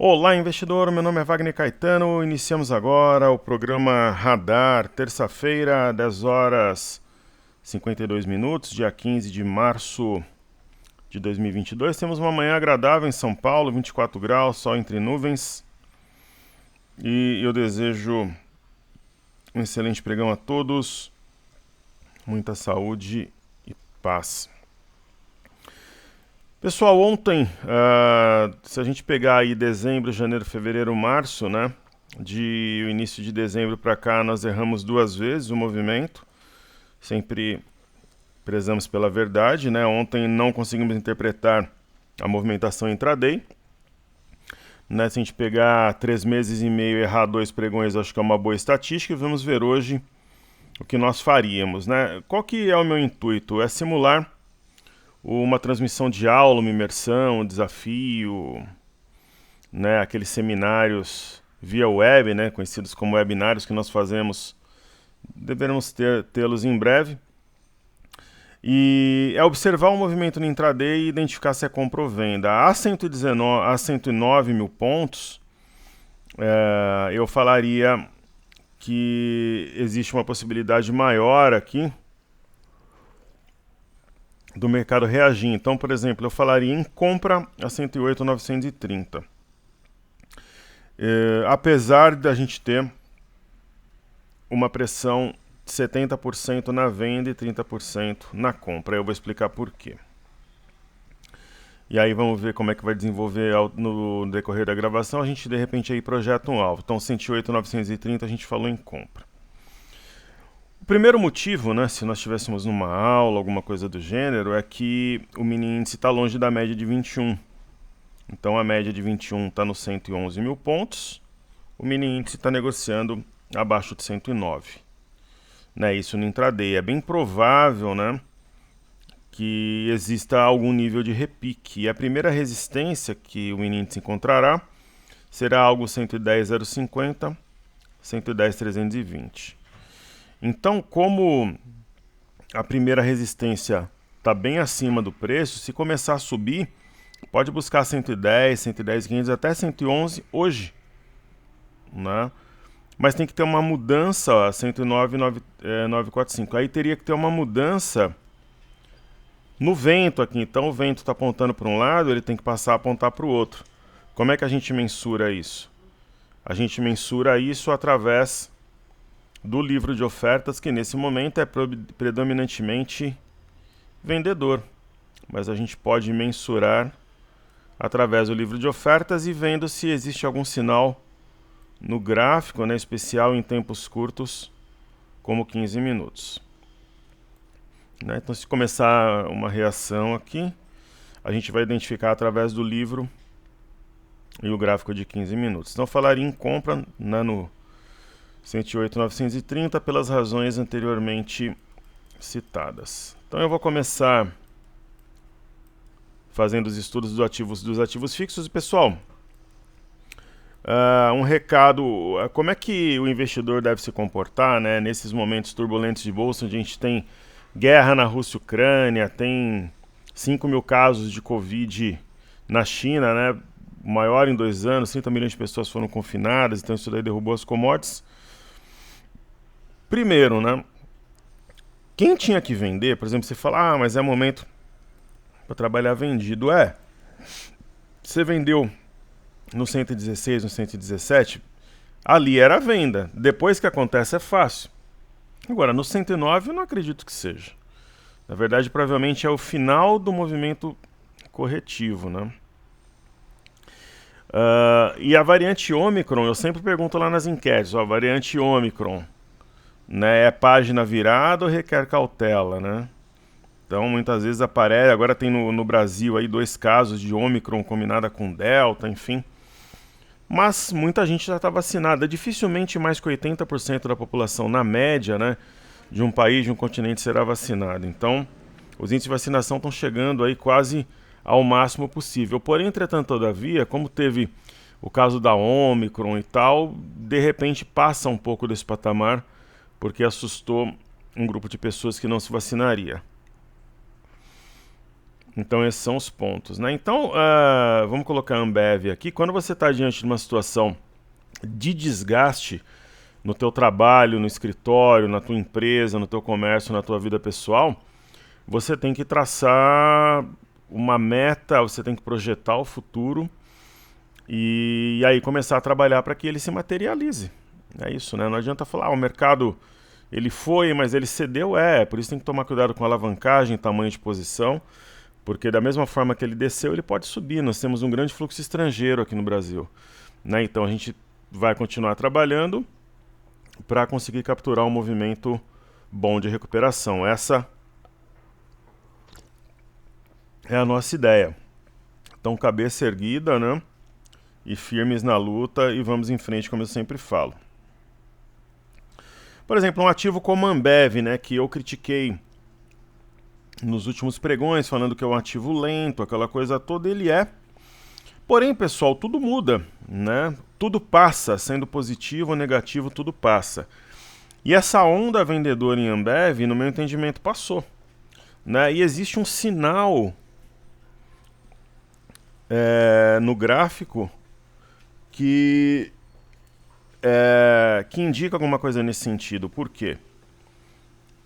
Olá, investidor. Meu nome é Wagner Caetano. Iniciamos agora o programa Radar, terça-feira, 10 horas 52 minutos, dia 15 de março de 2022. Temos uma manhã agradável em São Paulo, 24 graus, sol entre nuvens. E eu desejo um excelente pregão a todos, muita saúde e paz. Pessoal, ontem, se a gente pegar aí dezembro, janeiro, fevereiro, março, né? De o início de dezembro para cá, nós erramos duas vezes o movimento. Sempre prezamos pela verdade, né? Ontem não conseguimos interpretar a movimentação intraday. Né? Se a gente pegar 3 meses e meio e errar 2 pregões, acho que é uma boa estatística. E vamos ver hoje o que nós faríamos, né? Qual que é o meu intuito? É simular uma transmissão de aula, uma imersão, um desafio, né, aqueles seminários via web, né, conhecidos como webinários que nós fazemos, deveremos tê-los em breve. E é observar o movimento no intraday e identificar se é compra ou venda. A 109 mil pontos, eu falaria que existe uma possibilidade maior aqui do mercado reagir. Então, por exemplo, eu falaria em compra a 108.930. Apesar da gente ter uma pressão de 70% na venda e 30% na compra. Eu vou explicar por quê. E aí vamos ver como é que vai desenvolver no decorrer da gravação. A gente de repente aí projeta um alvo. Então 108.930 a gente falou em compra. O primeiro motivo, né, se nós estivéssemos numa aula, alguma coisa do gênero, é que o mini índice está longe da média de 21. Então a média de 21 está nos 111 mil pontos, o mini índice está negociando abaixo de 109. Né, isso no intraday. É bem provável, né, que exista algum nível de repique. E a primeira resistência que o mini índice encontrará será algo 110.050, 110.320. Então, como a primeira resistência está bem acima do preço, se começar a subir, pode buscar 110, 110.500 até 111 hoje, né? Mas tem que ter uma mudança a 109.945. Aí teria que ter uma mudança no vento aqui. Então o vento está apontando para um lado, ele tem que passar a apontar para o outro. Como é que a gente mensura isso? A gente mensura isso através do livro de ofertas, que nesse momento é predominantemente vendedor. Mas a gente pode mensurar através do livro de ofertas e vendo se existe algum sinal no gráfico, né, especial em tempos curtos, como 15 minutos. Né? Então, se começar uma reação aqui, a gente vai identificar através do livro e o gráfico de 15 minutos. Então, eu falaria em compra, né, no 108.930 pelas razões anteriormente citadas. Então, eu vou começar fazendo os estudos dos ativos fixos. E, pessoal, um recado, como é que o investidor deve se comportar, né, nesses momentos turbulentos de bolsa, onde a gente tem guerra na Rússia e Ucrânia, tem 5 mil casos de Covid na China, né, maior em 2 anos, 30 milhões de pessoas foram confinadas, então isso daí derrubou as commodities. Primeiro, né, quem tinha que vender, por exemplo, você fala, mas é momento para trabalhar vendido. Você vendeu no 116, no 117, ali era a venda. Depois que acontece é fácil. Agora, no 109 eu não acredito que seja. Na verdade, provavelmente é o final do movimento corretivo, né? E a variante Ômicron, eu sempre pergunto lá nas enquetes, a variante Ômicron, né, é página virada ou requer cautela, né? Então, muitas vezes aparece, agora tem no Brasil aí 2 casos de Ômicron combinada com Delta, enfim. Mas muita gente já está vacinada. Dificilmente mais que 80% da população, na média, né, de um país, de um continente, será vacinada. Então, os índices de vacinação estão chegando aí quase ao máximo possível. Porém, entretanto, todavia, como teve o caso da Ômicron e tal, de repente passa um pouco desse patamar, porque assustou um grupo de pessoas que não se vacinaria. Então esses são os pontos, né? Então, vamos colocar a Ambev aqui. Quando você está diante de uma situação de desgaste no teu trabalho, no escritório, na tua empresa, no teu comércio, na tua vida pessoal, você tem que traçar uma meta, você tem que projetar o futuro e aí começar a trabalhar para que ele se materialize. É isso, né? Não adianta falar, o mercado ele foi, mas ele cedeu, por isso tem que tomar cuidado com a alavancagem, tamanho de posição, porque da mesma forma que ele desceu, ele pode subir. Nós temos um grande fluxo estrangeiro aqui no Brasil, né? Então a gente vai continuar trabalhando para conseguir capturar um movimento bom de recuperação. Essa é a nossa ideia. Então, cabeça erguida, né? E firmes na luta e vamos em frente, como eu sempre falo. Por exemplo, um ativo como a Ambev, né? Que eu critiquei nos últimos pregões, falando que é um ativo lento, aquela coisa toda, ele é. Porém, pessoal, tudo muda, né? Tudo passa, sendo positivo ou negativo, tudo passa. E essa onda vendedora em Ambev, no meu entendimento, passou, né? E existe um sinal no gráfico que indica alguma coisa nesse sentido. Por quê?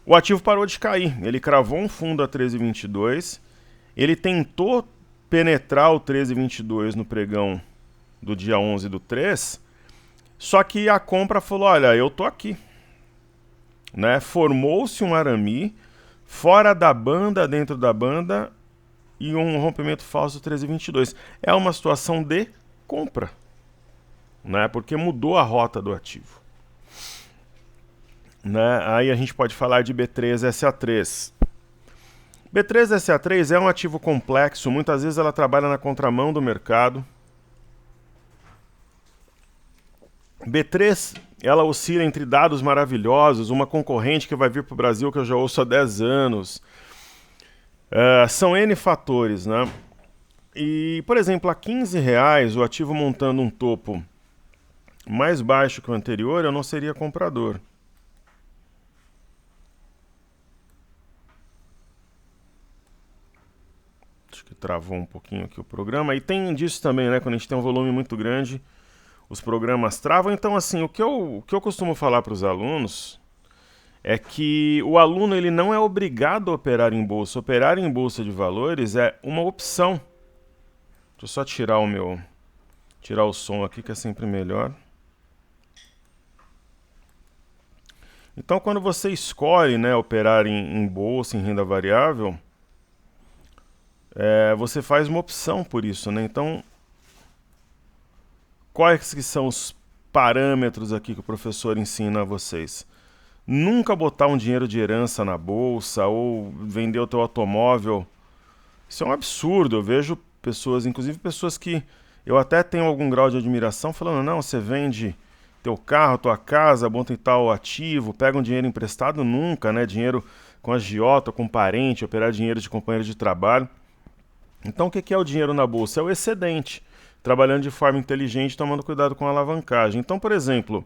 O ativo parou de cair. Ele cravou um fundo a 13,22. Ele tentou penetrar o 13,22 no pregão do dia 11 do 3. Só que a compra falou, olha, eu tô aqui. Né? Formou-se um arame fora da banda, dentro da banda, e um rompimento falso 13,22. É uma situação de compra, né? Porque mudou a rota do ativo. Né? Aí a gente pode falar de B3SA3. B3SA3 é um ativo complexo, muitas vezes ela trabalha na contramão do mercado. B3, ela oscila entre dados maravilhosos, uma concorrente que vai vir para o Brasil que eu já ouço há 10 anos. São N fatores, né? E, por exemplo, a R$15, o ativo montando um topo mais baixo que o anterior, eu não seria comprador. Acho que travou um pouquinho aqui o programa. E tem disso também, né? Quando a gente tem um volume muito grande, os programas travam. Então, assim, o que eu costumo falar para os alunos é que o aluno ele não é obrigado a operar em bolsa. Operar em bolsa de valores é uma opção. Deixa eu só tirar o som aqui, que é sempre melhor. Então, quando você escolhe, né, operar em bolsa, em renda variável, você faz uma opção por isso, né? Então, quais que são os parâmetros aqui que o professor ensina a vocês? Nunca botar um dinheiro de herança na bolsa ou vender o teu automóvel. Isso é um absurdo. Eu vejo pessoas, inclusive pessoas que eu até tenho algum grau de admiração, falando, não, você vende teu carro, tua casa, bota em tal ativo, pega um dinheiro emprestado, nunca, né? Dinheiro com agiota, com parente, operar dinheiro de companheiro de trabalho. Então o que é o dinheiro na bolsa? É o excedente, trabalhando de forma inteligente, tomando cuidado com a alavancagem. Então, por exemplo,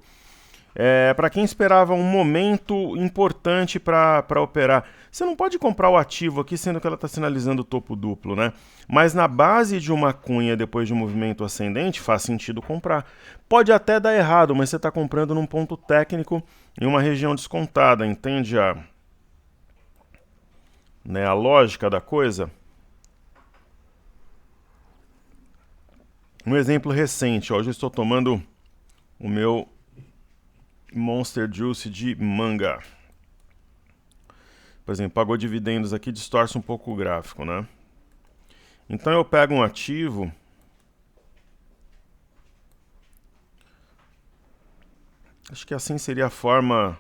para quem esperava um momento importante para operar, você não pode comprar o ativo aqui, sendo que ela está sinalizando topo duplo, né? Mas na base de uma cunha, depois de um movimento ascendente, faz sentido comprar. Pode até dar errado, mas você está comprando num ponto técnico em uma região descontada, entende a lógica da coisa? Um exemplo recente, hoje eu estou tomando o meu Monster Juice de manga. Por exemplo, pagou dividendos aqui, distorce um pouco o gráfico, né? Então eu pego um ativo, acho que assim seria a forma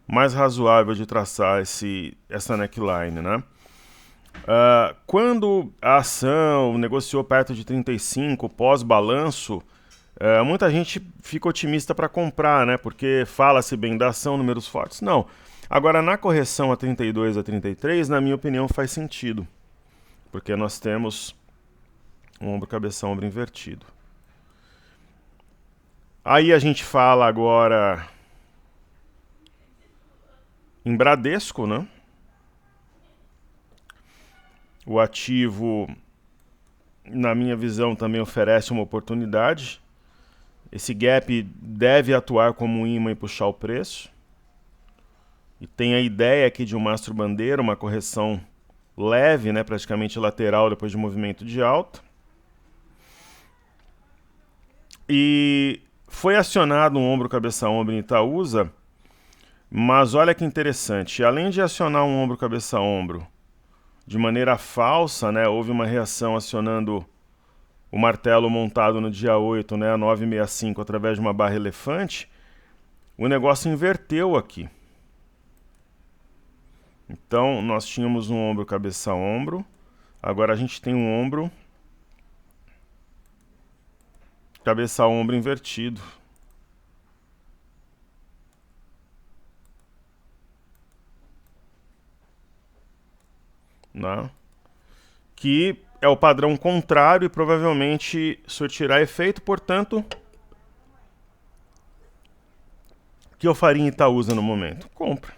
mais razoável de traçar essa neckline, né? Quando a ação negociou perto de 35 pós-balanço, muita gente fica otimista para comprar, né? Porque fala-se bem da ação, números fortes. Não. Agora, na correção a 32 a 33, na minha opinião, faz sentido. Porque nós temos um ombro, cabeção, ombro invertido. Aí a gente fala agora em Bradesco, né? O ativo, na minha visão, também oferece uma oportunidade. Esse gap deve atuar como um imã e puxar o preço. E tem a ideia aqui de um mastro-bandeira, uma correção leve, né, praticamente lateral depois de um movimento de alta. E foi acionado um ombro cabeça-ombro em Itaúsa, mas olha que interessante, além de acionar um ombro cabeça-ombro de maneira falsa, né, houve uma reação acionando o martelo montado no dia 8, né, a 965, através de uma barra elefante, o negócio inverteu aqui. Então, nós tínhamos um ombro cabeça-ombro, agora a gente tem um ombro cabeça-ombro invertido. Né? Que é o padrão contrário e provavelmente surtirá efeito, portanto, o que eu faria em Itaúsa no momento? Compra.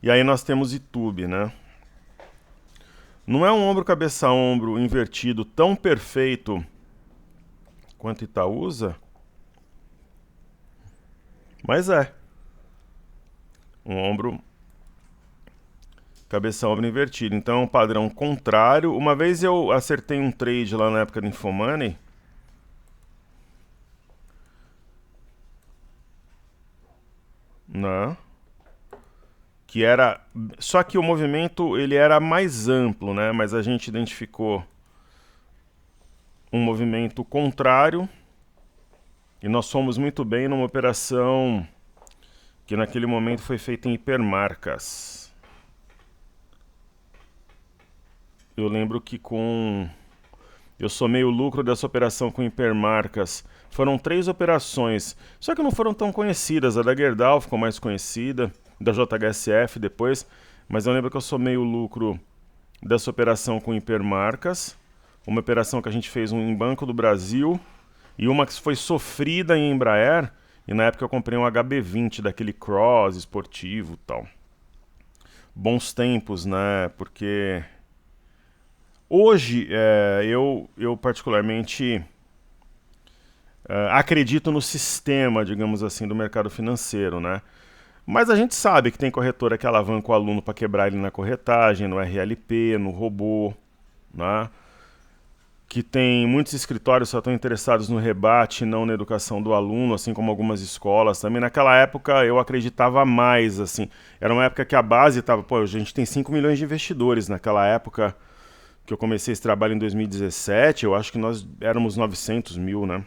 E aí nós temos Itube, né? Não é um ombro cabeça-ombro invertido tão perfeito quanto Itaúsa, mas é um ombro cabeça-ombro invertido. Então é um padrão contrário. Uma vez eu acertei um trade lá na época do Infomoney, né? Que era, só que o movimento ele era mais amplo, né? Mas a gente identificou um movimento contrário e nós fomos muito bem numa operação que naquele momento foi feita em hipermarcas. Eu lembro que eu somei o lucro dessa operação com hipermarcas. Foram 3 operações, só que não foram tão conhecidas. A da Gerdau ficou mais conhecida, da JHSF depois, mas eu lembro que eu somei o lucro dessa operação com hipermarcas, uma operação que a gente fez em Banco do Brasil e uma que foi sofrida em Embraer, e na época eu comprei um HB20 daquele cross esportivo e tal. Bons tempos, né? Porque hoje eu particularmente acredito no sistema, digamos assim, do mercado financeiro, né? Mas a gente sabe que tem corretora que alavanca o aluno para quebrar ele na corretagem, no RLP, no robô, né? Que tem muitos escritórios só estão interessados no rebate, não na educação do aluno, assim como algumas escolas também. Naquela época eu acreditava mais, assim. Era uma época que a base estava... Pô, a gente tem 5 milhões de investidores. Naquela época que eu comecei esse trabalho em 2017, eu acho que nós éramos 900 mil, né?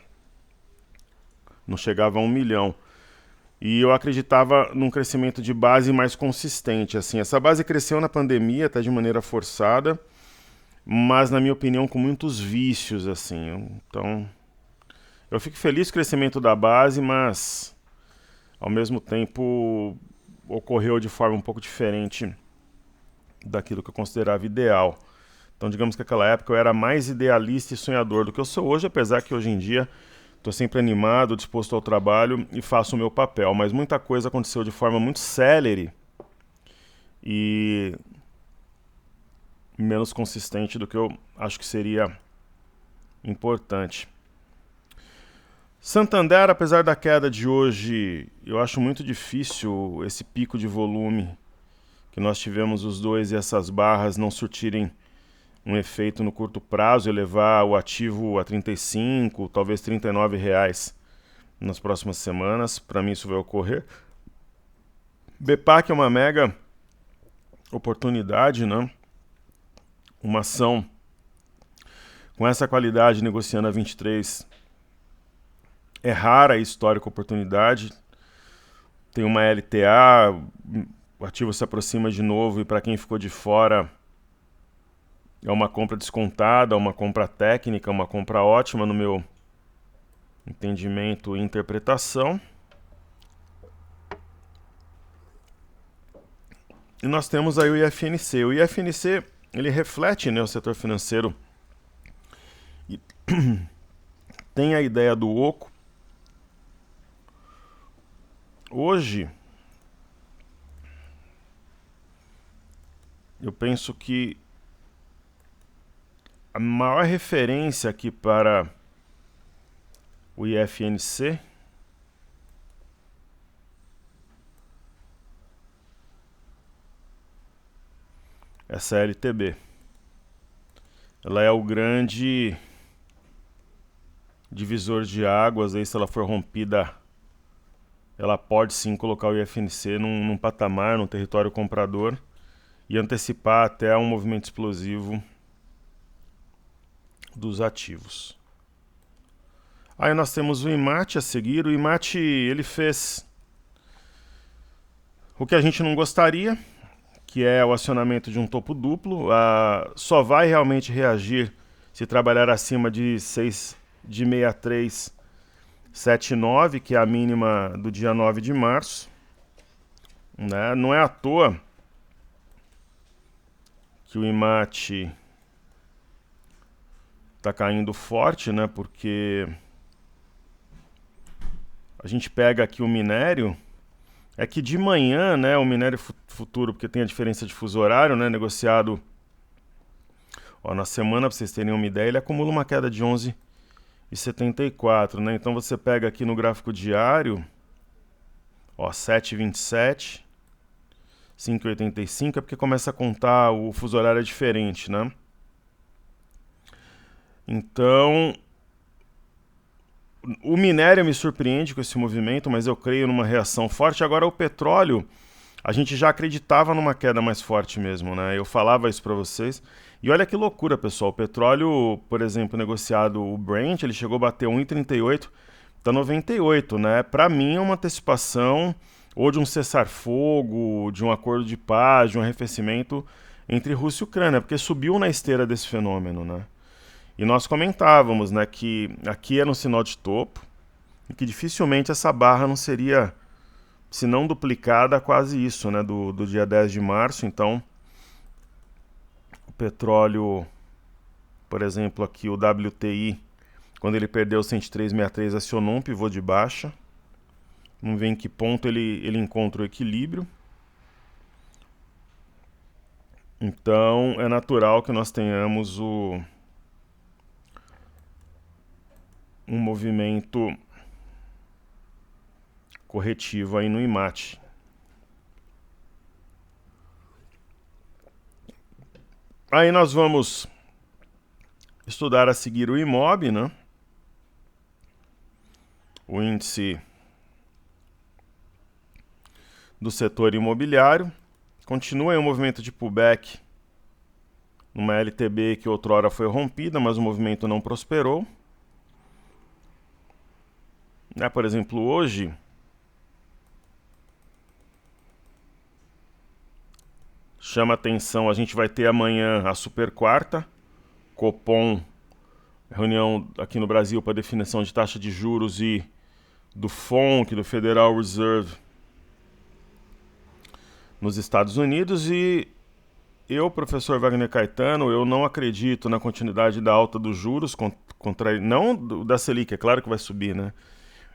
Não chegava a 1 milhão. E eu acreditava num crescimento de base mais consistente, assim. Essa base cresceu na pandemia, até de maneira forçada, mas, na minha opinião, com muitos vícios, assim. Então, eu fico feliz com o crescimento da base, mas, ao mesmo tempo, ocorreu de forma um pouco diferente daquilo que eu considerava ideal. Então, digamos que naquela época eu era mais idealista e sonhador do que eu sou hoje, apesar que hoje em dia estou sempre animado, disposto ao trabalho e faço o meu papel. Mas muita coisa aconteceu de forma muito célere e menos consistente do que eu acho que seria importante. Santander, apesar da queda de hoje, eu acho muito difícil esse pico de volume que nós tivemos os dois e essas barras não surtirem um efeito no curto prazo e levar o ativo a 35, talvez 39 reais nas próximas semanas. Para mim isso vai ocorrer. BPAC é uma mega oportunidade, né? Uma ação com essa qualidade negociando a 23 é rara a histórica oportunidade. Tem uma LTA, o ativo se aproxima de novo e para quem ficou de fora é uma compra descontada, uma compra técnica, uma compra ótima no meu entendimento e interpretação. E nós temos aí o IFNC. O IFNC, ele reflete, né, o setor financeiro e tem a ideia do oco. Hoje, eu penso que a maior referência aqui para o IFNC é essa LTB. Ela é o grande divisor de águas, aí se ela for rompida, ela pode sim colocar o IFNC num patamar, num território comprador e antecipar até um movimento explosivo dos ativos. Aí nós temos o IMAT a seguir. O IMAT, ele fez o que a gente não gostaria, que é o acionamento de um topo duplo. Só vai realmente reagir se trabalhar acima de 63,79, que é a mínima do dia 9 de março. Né? Não é à toa que o IMAT está caindo forte, né? Porque a gente pega aqui o minério, é que de manhã, né, o minério futuro, porque tem a diferença de fuso horário, né, negociado na semana, para vocês terem uma ideia, ele acumula uma queda de 11,74, né? Então você pega aqui no gráfico diário, 7,27, 5,85, é porque começa a contar, o fuso horário é diferente, né? Então, o minério me surpreende com esse movimento, mas eu creio numa reação forte. Agora o petróleo, a gente já acreditava numa queda mais forte mesmo, né? Eu falava isso para vocês. E olha que loucura, pessoal. O petróleo, por exemplo, negociado o Brent, ele chegou a bater 1,38, tá 98, né? Para mim é uma antecipação ou de um cessar-fogo, de um acordo de paz, de um arrefecimento entre Rússia e Ucrânia, porque subiu na esteira desse fenômeno, né? E nós comentávamos, né, que aqui era um sinal de topo e que dificilmente essa barra não seria, se não duplicada, quase isso, né, do dia 10 de março. Então, o petróleo, por exemplo, aqui o WTI, quando ele perdeu 103,63, acionou um pivô de baixa. Vamos ver em que ponto ele encontra o equilíbrio. Então, é natural que nós tenhamos um movimento corretivo aí no IMAT. Aí nós vamos estudar a seguir o IMOB, né? O índice do setor imobiliário. Continua em um movimento de pullback numa LTB que outrora foi rompida, mas o movimento não prosperou. Por exemplo, hoje, chama atenção, a gente vai ter amanhã a super quarta, Copom, reunião aqui no Brasil para definição de taxa de juros e do FONC, do Federal Reserve, nos Estados Unidos. E eu, professor Wagner Caetano, eu não acredito na continuidade da alta dos juros, não da Selic, é claro que vai subir, né?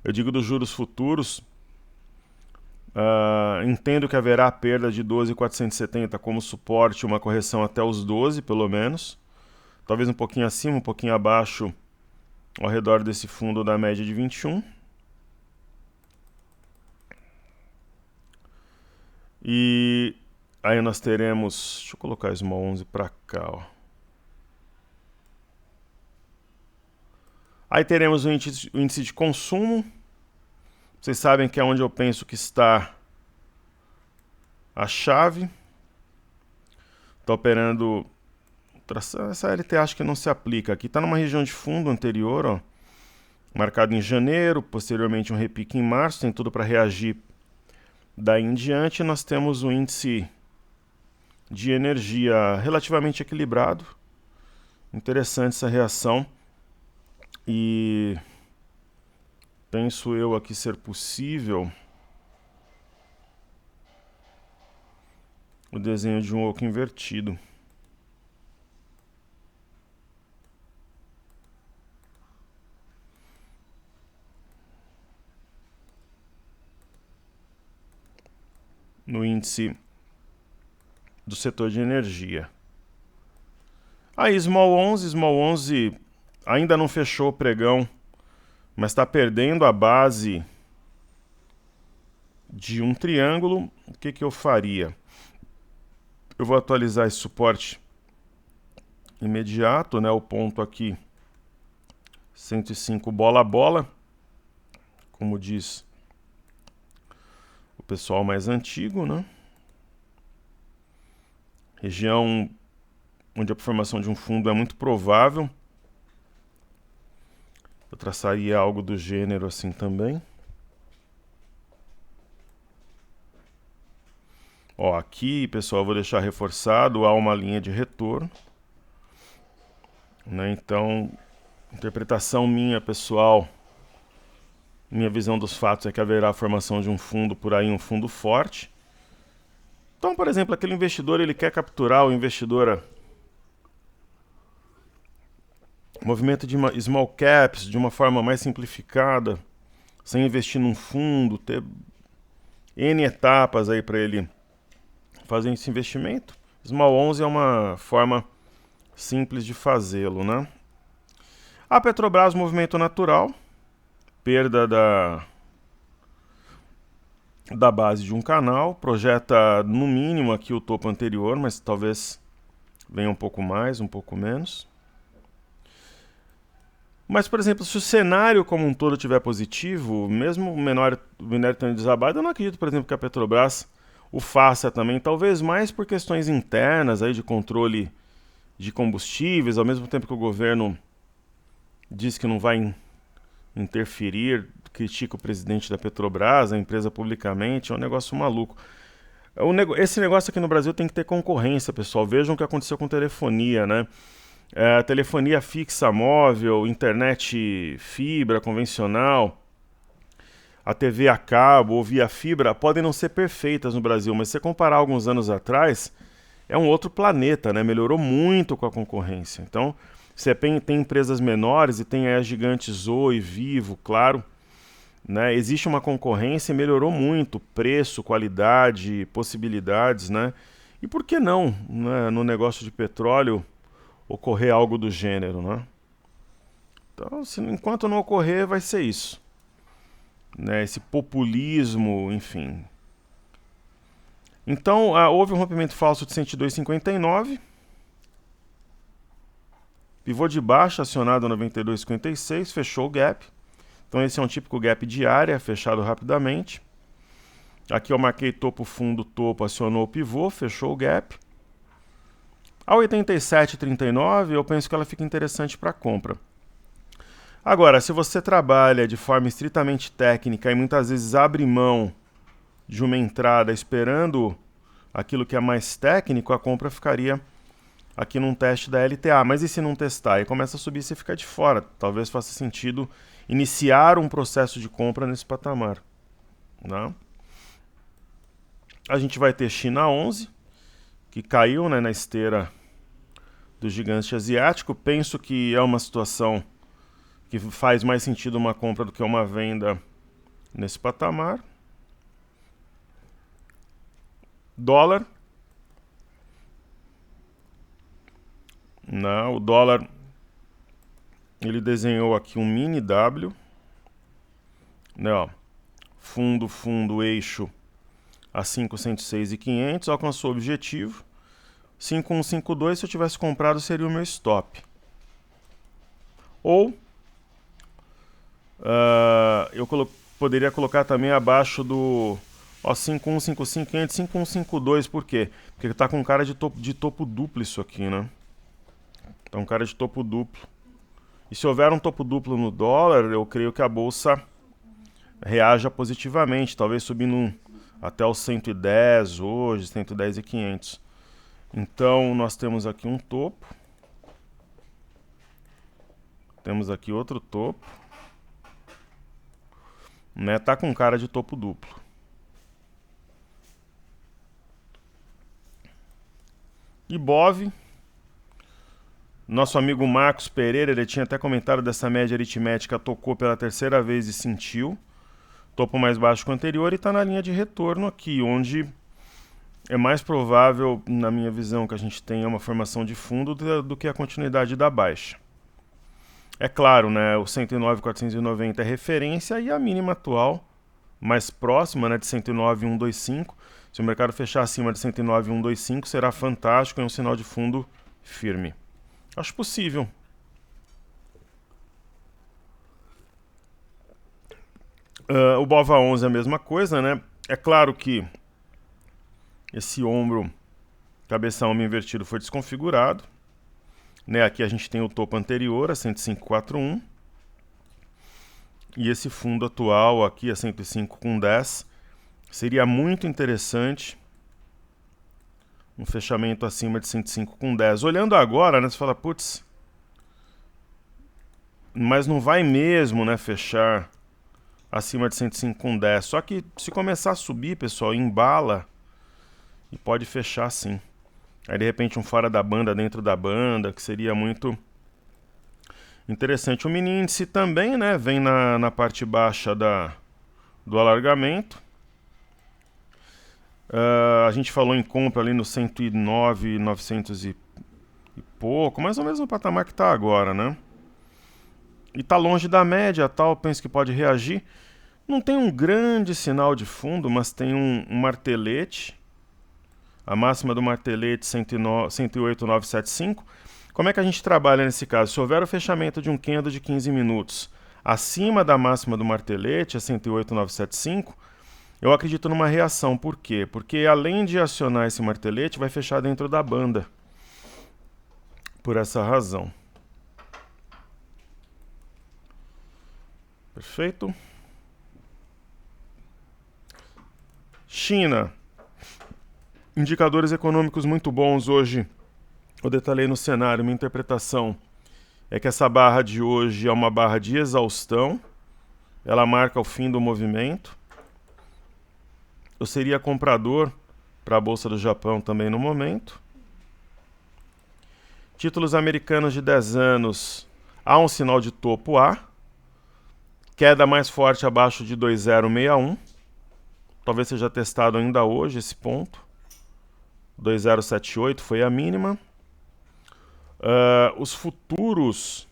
Eu digo dos juros futuros. Entendo que haverá perda de 12,470 como suporte, uma correção até os 12, pelo menos. Talvez um pouquinho acima, um pouquinho abaixo, ao redor desse fundo da média de 21. E aí nós teremos... Deixa eu colocar Small 11 para cá, ó. Aí teremos o índice de consumo. Vocês sabem que é onde eu penso que está a chave. Está operando... Essa LT acho que não se aplica. Aqui está numa região de fundo anterior, ó, marcado em janeiro, posteriormente um repique em março, tem tudo para reagir daí em diante. Nós temos um índice de energia relativamente equilibrado. Interessante essa reação. E penso eu aqui ser possível o desenho de um oco invertido. no índice do setor de energia. Aí Small 11 ainda não fechou o pregão, mas está perdendo a base de um triângulo. O que eu faria? Eu vou atualizar esse suporte imediato, né? O ponto aqui 105 bola a bola, como diz o pessoal mais antigo, né? Região onde a formação de um fundo é muito provável. Eu traçaria algo do gênero assim também. Ó, aqui, pessoal, eu vou deixar reforçado, há uma linha de retorno, né? Então, interpretação minha, pessoal, minha visão dos fatos é que haverá a formação de um fundo por aí, um fundo forte. Então, por exemplo, aquele investidor, ele quer capturar o investidor, movimento de small caps de uma forma mais simplificada, sem investir num fundo, ter N etapas aí para ele fazer esse investimento. Small 11 é uma forma simples de fazê-lo, né? A Petrobras, movimento natural, perda da base de um canal, projeta no mínimo aqui o topo anterior, mas talvez venha um pouco mais, um pouco menos. Mas, por exemplo, se o cenário como um todo estiver positivo, mesmo o minério tendo desabado, eu não acredito, por exemplo, que a Petrobras o faça também, talvez mais por questões internas aí de controle de combustíveis, ao mesmo tempo que o governo diz que não vai interferir, critica o presidente da Petrobras, a empresa publicamente, é um negócio maluco. Esse negócio aqui no Brasil tem que ter concorrência, pessoal. Vejam o que aconteceu com telefonia, né? Telefonia fixa, móvel, internet fibra convencional, a TV a cabo ou via fibra podem não ser perfeitas no Brasil, mas se você comparar alguns anos atrás, é um outro planeta, né? Melhorou muito com a concorrência. Então, você tem empresas menores e tem as gigantes Oi, Vivo, Claro, né? Existe uma concorrência e melhorou muito preço, qualidade, possibilidades, né? E por que não, né, no negócio de petróleo ocorrer algo do gênero, né? Então, enquanto não ocorrer, vai ser isso, né? Esse populismo, enfim. Então, houve um rompimento falso de 102,59. Pivô de baixa acionado 92,56, fechou o gap. Então esse é um típico gap de área, fechado rapidamente. Aqui eu marquei topo, fundo, topo, acionou o pivô, fechou o gap. A 87,39 eu penso que ela fica interessante para compra. Agora, se você trabalha de forma estritamente técnica e muitas vezes abre mão de uma entrada esperando aquilo que é mais técnico, a compra ficaria aqui num teste da LTA. Mas e se não testar? E começa a subir e você fica de fora. Talvez faça sentido iniciar um processo de compra nesse patamar, né? A gente vai ter China 11, que caiu, né, na esteira do gigante asiático. Penso que é uma situação que faz mais sentido uma compra do que uma venda nesse patamar. Dólar. Não, o dólar, ele desenhou aqui um mini W, né, ó, fundo, eixo a 506,500, alcançou o objetivo. 5152, se eu tivesse comprado, seria o meu stop. Ou eu poderia colocar também abaixo do 5155, 5152, por quê? Porque está com cara de topo duplo isso aqui, né? Tá um cara de topo duplo. E se houver um topo duplo no dólar, eu creio que a bolsa reaja positivamente, talvez subindo até os 110 hoje, 110,500. Então nós temos aqui um topo. Temos aqui outro topo. Né? Tá com cara de topo duplo. Ibov. Nosso amigo Marcos Pereira, ele tinha até comentado dessa média aritmética, tocou pela terceira vez e sentiu. Topo mais baixo que o anterior e está na linha de retorno aqui, onde é mais provável, na minha visão, que a gente tenha uma formação de fundo do que a continuidade da baixa. É claro, né, o 109.490 é referência e a mínima atual, mais próxima, né, de 109.125. Se o mercado fechar acima de 109.125, será fantástico, é um sinal de fundo firme. Acho possível. O BOVA11 é a mesma coisa, né? É claro que esse ombro, cabeça ombro invertido, foi desconfigurado. Né? Aqui a gente tem o topo anterior, a 105.41. E esse fundo atual aqui, a 105.10. Seria muito interessante um fechamento acima de 105.10. Olhando agora, né, você fala, putz, mas não vai mesmo, né, fechar acima de 105.10. Só que se começar a subir, pessoal, embala e pode fechar sim. Aí de repente um fora da banda dentro da banda, que seria muito interessante. O mini índice também, né, vem na parte baixa do alargamento. A gente falou em compra ali no 109.900 e pouco, mais ou menos no patamar que está agora, né? E está longe da média, tal, penso que pode reagir. Não tem um grande sinal de fundo, mas tem um martelete. A máxima do martelete 108.975. Como é que a gente trabalha nesse caso? Se houver o fechamento de um candle de 15 minutos acima da máxima do martelete, a 108.975, eu acredito numa reação. Por quê? Porque além de acionar esse martelete, vai fechar dentro da banda. Por essa razão. Perfeito? China. Indicadores econômicos muito bons hoje. Eu detalhei no cenário, minha interpretação é que essa barra de hoje é uma barra de exaustão. Ela marca o fim do movimento. Eu seria comprador para a Bolsa do Japão também no momento. Títulos americanos de 10 anos, há um sinal de topo A. Queda mais forte abaixo de 2,061. Talvez seja testado ainda hoje esse ponto. 2,078 foi a mínima. Os futuros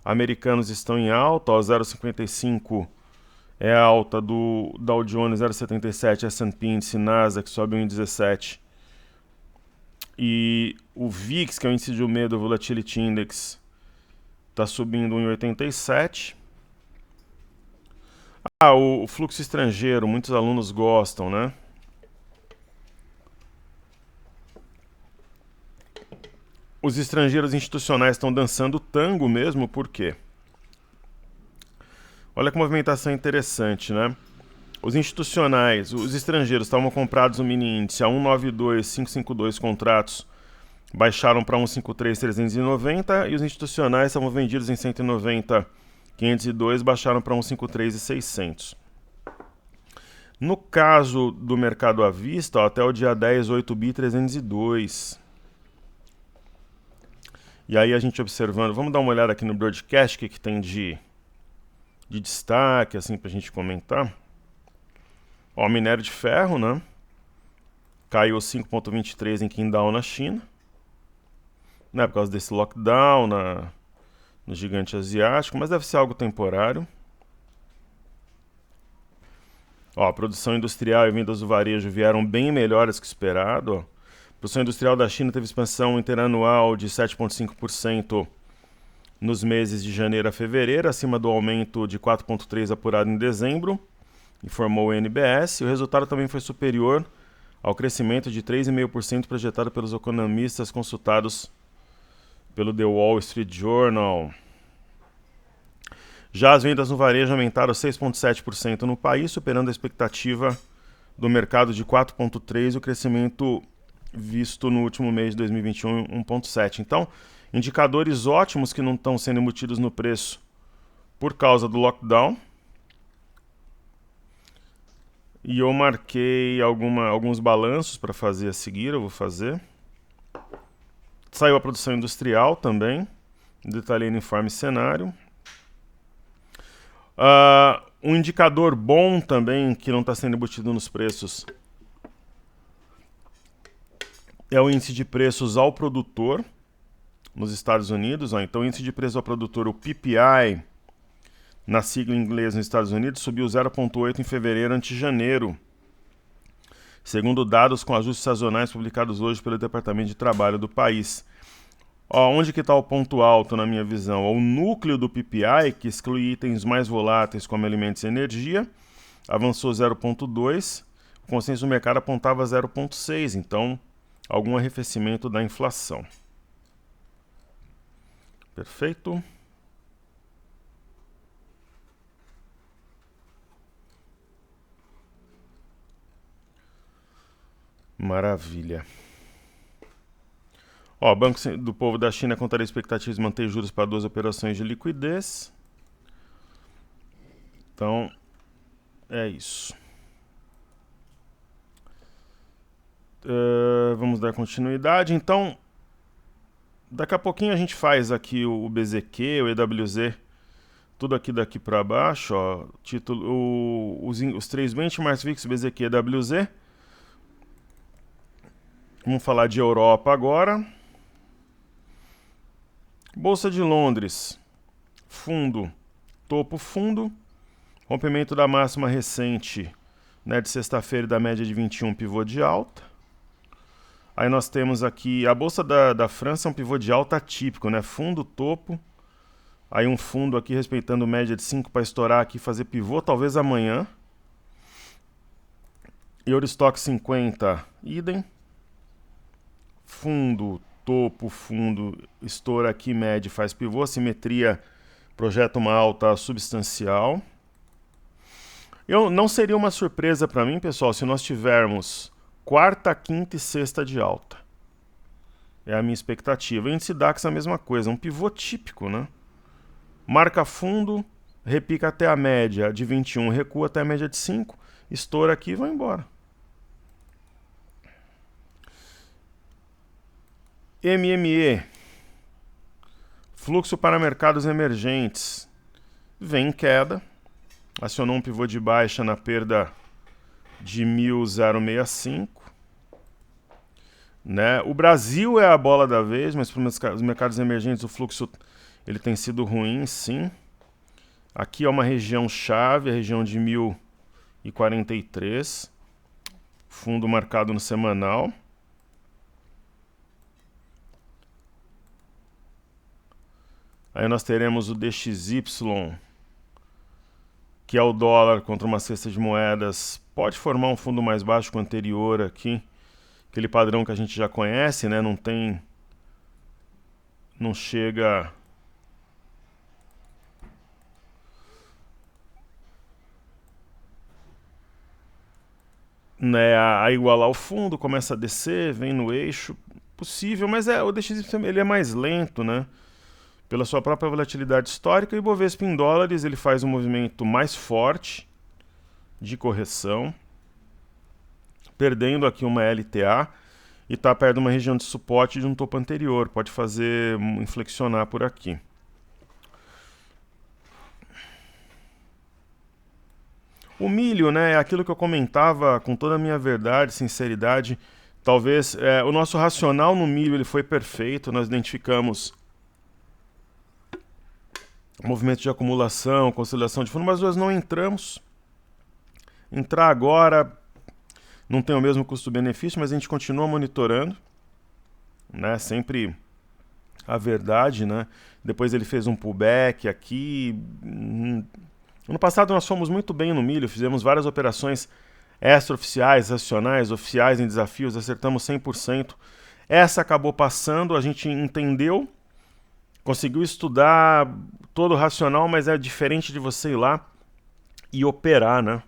americanos estão em alta, 0,55 é a alta do Dow Jones, 0,77 S&P índice Nasdaq, sobe 1,17. E o VIX, que é o índice de medo, o Volatility Index, está subindo 1,87. O fluxo estrangeiro, muitos alunos gostam, né? Os estrangeiros institucionais estão dançando tango mesmo, por quê? Olha que movimentação interessante, né? Os institucionais, os estrangeiros estavam comprados no mini índice a 192.552 contratos, baixaram para 153.390 e os institucionais estavam vendidos em 190.502, baixaram para 153.600. No caso do mercado à vista, ó, até o dia 10, 8 bi 302. E aí a gente observando, vamos dar uma olhada aqui no broadcast, o que tem de destaque, assim, pra gente comentar. Ó, minério de ferro, né? Caiu 5,23 em Qingdao, na China. Né, por causa desse lockdown no gigante asiático, mas deve ser algo temporário. Ó, a produção industrial e vendas do varejo vieram bem melhores que esperado. Ó. A produção industrial da China teve expansão interanual de 7,5% nos meses de janeiro a fevereiro, acima do aumento de 4,3% apurado em dezembro, informou o NBS. O resultado também foi superior ao crescimento de 3,5% projetado pelos economistas consultados pelo The Wall Street Journal. Já as vendas no varejo aumentaram 6,7% no país, superando a expectativa do mercado de 4,3% e o crescimento visto no último mês de 2021, 1,7%. Então, indicadores ótimos que não estão sendo embutidos no preço por causa do lockdown. E eu marquei alguns balanços para fazer a seguir, eu vou fazer. Saiu a produção industrial também, detalhei no informe cenário. Um indicador bom também, que não está sendo embutido nos preços, é o índice de preços ao produtor nos Estados Unidos. Ó. Então, o índice de preço ao produtor, o PPI, na sigla em inglês nos Estados Unidos, subiu 0,8 em fevereiro ante janeiro, segundo dados com ajustes sazonais publicados hoje pelo Departamento de Trabalho do país. Ó, onde que está o ponto alto na minha visão? O núcleo do PPI, que exclui itens mais voláteis como alimentos e energia, avançou 0,2. O consenso do mercado apontava 0,6. Então, algum arrefecimento da inflação. Perfeito. Maravilha. Ó, Banco do Povo da China contaria expectativas de manter juros para 2 operações de liquidez. Então, é isso. Vamos dar continuidade. Então, daqui a pouquinho a gente faz aqui o BZQ, o EWZ, tudo aqui daqui para baixo. Ó, os 3 benchmarks VIX, BZQ e EWZ. Vamos falar de Europa agora. Bolsa de Londres, fundo, topo fundo, rompimento da máxima recente, né, de sexta-feira da média de 21, pivô de alta. Aí nós temos aqui a Bolsa da França, um pivô de alta típico, né, fundo, topo. Aí um fundo aqui respeitando média de 5 para estourar aqui e fazer pivô, talvez amanhã. Eurostock 50, idem. Fundo, topo, fundo, estoura aqui, mede, faz pivô, simetria, projeta uma alta substancial. Não seria uma surpresa para mim, pessoal, se nós tivermos quarta, quinta e sexta de alta. É a minha expectativa. O índice DAX é a mesma coisa, um pivô típico, né? Marca fundo, repica até a média de 21, recua até a média de 5, estoura aqui e vai embora. MME, fluxo para mercados emergentes, vem em queda, acionou um pivô de baixa na perda de 1.065. Né? O Brasil é a bola da vez, mas para os mercados emergentes o fluxo ele tem sido ruim, sim. Aqui é uma região chave, a região de 1.043, fundo marcado no semanal. Aí nós teremos o DXY, que é o dólar contra uma cesta de moedas. Pode formar um fundo mais baixo que o anterior aqui. Aquele padrão que a gente já conhece, né? Não chega... né, a igualar o fundo, começa a descer, vem no eixo. Possível, mas o DXY ele é mais lento, né? Pela sua própria volatilidade histórica, e o Bovespa em dólares ele faz um movimento mais forte de correção, perdendo aqui uma LTA e está perto de uma região de suporte de um topo anterior. Pode fazer inflexionar por aqui. O milho, né, é aquilo que eu comentava com toda a minha verdade, sinceridade. Talvez o nosso racional no milho ele foi perfeito, nós identificamos movimento de acumulação, consolidação de fundo, mas nós não entramos. Entrar agora não tem o mesmo custo-benefício, mas a gente continua monitorando, né? Sempre a verdade, né? Depois ele fez um pullback aqui. Ano passado nós fomos muito bem no milho, fizemos várias operações extraoficiais, racionais, oficiais em desafios, acertamos 100%. Essa acabou passando, a gente entendeu, conseguiu estudar todo o racional, mas é diferente de você ir lá e operar, né?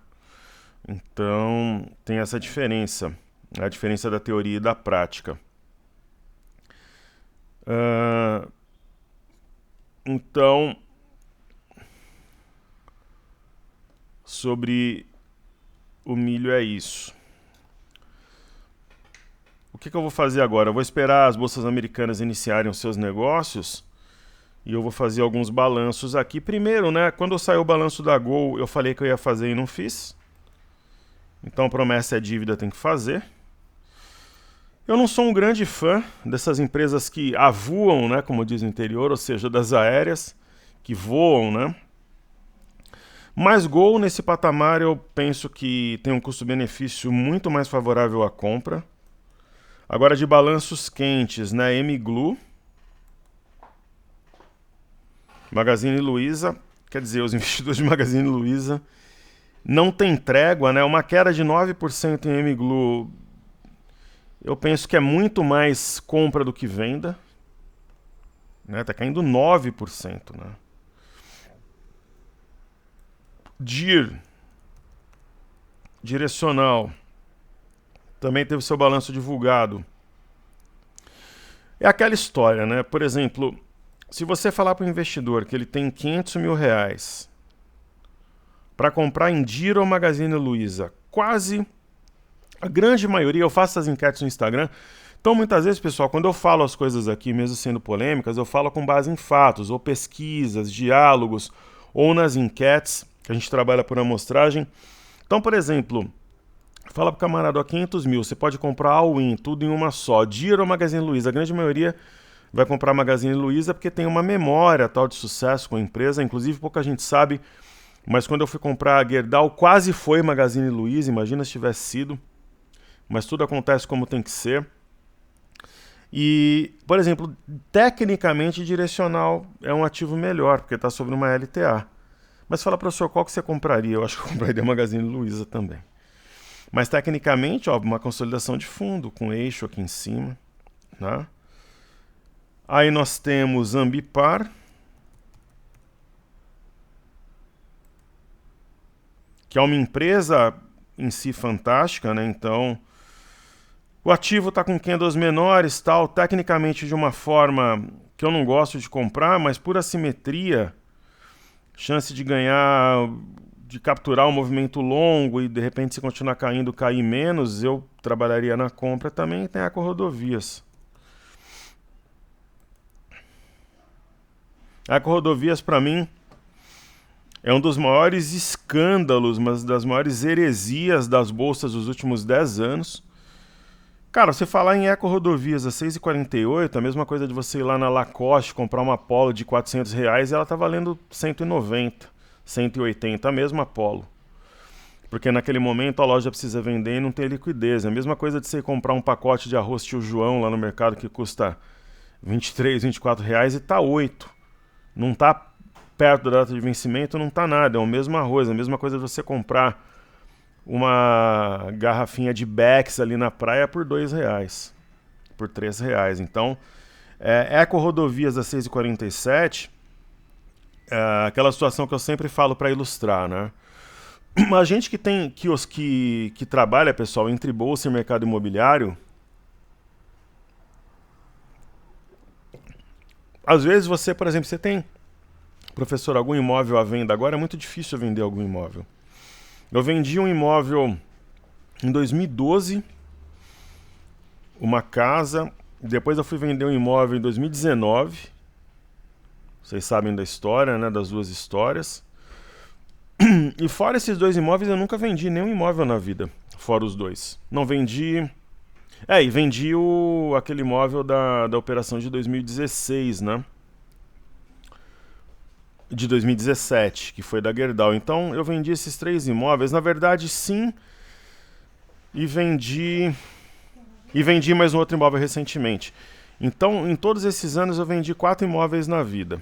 Então, tem essa diferença, a diferença da teoria e da prática. Então, sobre o milho é isso. O que eu vou fazer agora? Eu vou esperar as bolsas americanas iniciarem os seus negócios e eu vou fazer alguns balanços aqui. Primeiro, né, quando saiu o balanço da Gol, eu falei que eu ia fazer e não fiz. Então, promessa é dívida, tem que fazer. Eu não sou um grande fã dessas empresas que avoam, né, como diz o interior, ou seja, das aéreas que voam, né? Mas Gol nesse patamar eu penso que tem um custo-benefício muito mais favorável à compra. Agora de balanços quentes, né, Mglu, Magazine Luiza, quer dizer, os investidores de Magazine Luiza não tem trégua, né? Uma queda de 9% em Mglu, eu penso que é muito mais compra do que venda, né? Tá caindo 9%, né? DIR, Direcional, também teve seu balanço divulgado. É aquela história, né? Por exemplo, se você falar para o investidor que ele tem 500 mil reais para comprar em DIR ou Magazine Luiza, quase a grande maioria, eu faço as enquetes no Instagram, então muitas vezes, pessoal, quando eu falo as coisas aqui, mesmo sendo polêmicas, eu falo com base em fatos, ou pesquisas, diálogos, ou nas enquetes, que a gente trabalha por amostragem. Então, por exemplo, fala pro camarada, ó, 500 mil, você pode comprar all-in, tudo em uma só, DIR ou Magazine Luiza, a grande maioria vai comprar Magazine Luiza porque tem uma memória tal de sucesso com a empresa, inclusive pouca gente sabe, mas quando eu fui comprar a Gerdau quase foi Magazine Luiza, imagina se tivesse sido, mas tudo acontece como tem que ser. E, por exemplo, tecnicamente Direcional é um ativo melhor, porque está sobre uma LTA. Mas fala, professor, qual que você compraria? Eu acho que eu compraria a Magazine Luiza também. Mas tecnicamente, ó, uma consolidação de fundo, com eixo aqui em cima, né? Aí nós temos Ambipar, que é uma empresa em si fantástica, né? Então, o ativo está com candles menores, tal, tecnicamente de uma forma que eu não gosto de comprar, mas por assimetria, chance de ganhar, de capturar um movimento longo e de repente se continuar caindo, cair menos, eu trabalharia na compra também. Tem a Eco-Rodovias. A Eco-Rodovias, para mim, é um dos maiores escândalos, uma das maiores heresias das bolsas dos últimos 10 anos. Cara, você falar em Eco-Rodovias a 6,48, a mesma coisa de você ir lá na Lacoste comprar uma Polo de R$400 e ela tá valendo 190, 180, a mesma Polo. Porque naquele momento a loja precisa vender e não tem liquidez. É a mesma coisa de você comprar um pacote de arroz Tio João lá no mercado que custa R$23, R$24 e tá 8. Não tá perto da data de vencimento, não tá nada. É o mesmo arroz, a mesma coisa de você comprar uma garrafinha de Beck's ali na praia por R$2, por R$3. Então, Eco-Rodovias a 6,47, aquela situação que eu sempre falo para ilustrar, né? A gente que tem que trabalha, pessoal, entre bolsa e mercado imobiliário, às vezes você, por exemplo, você tem, professor, algum imóvel à venda agora, é muito difícil vender algum imóvel. Eu vendi um imóvel em 2012, uma casa, depois eu fui vender um imóvel em 2019, vocês sabem da história, né, das duas histórias. E fora esses dois imóveis, eu nunca vendi nenhum imóvel na vida, fora os dois. Não vendi... e vendi aquele imóvel da operação de 2016, né? De 2017, que foi da Gerdau. Então eu vendi esses 3 imóveis, na verdade sim, e vendi mais um outro imóvel recentemente. Então em todos esses anos eu vendi 4 imóveis na vida,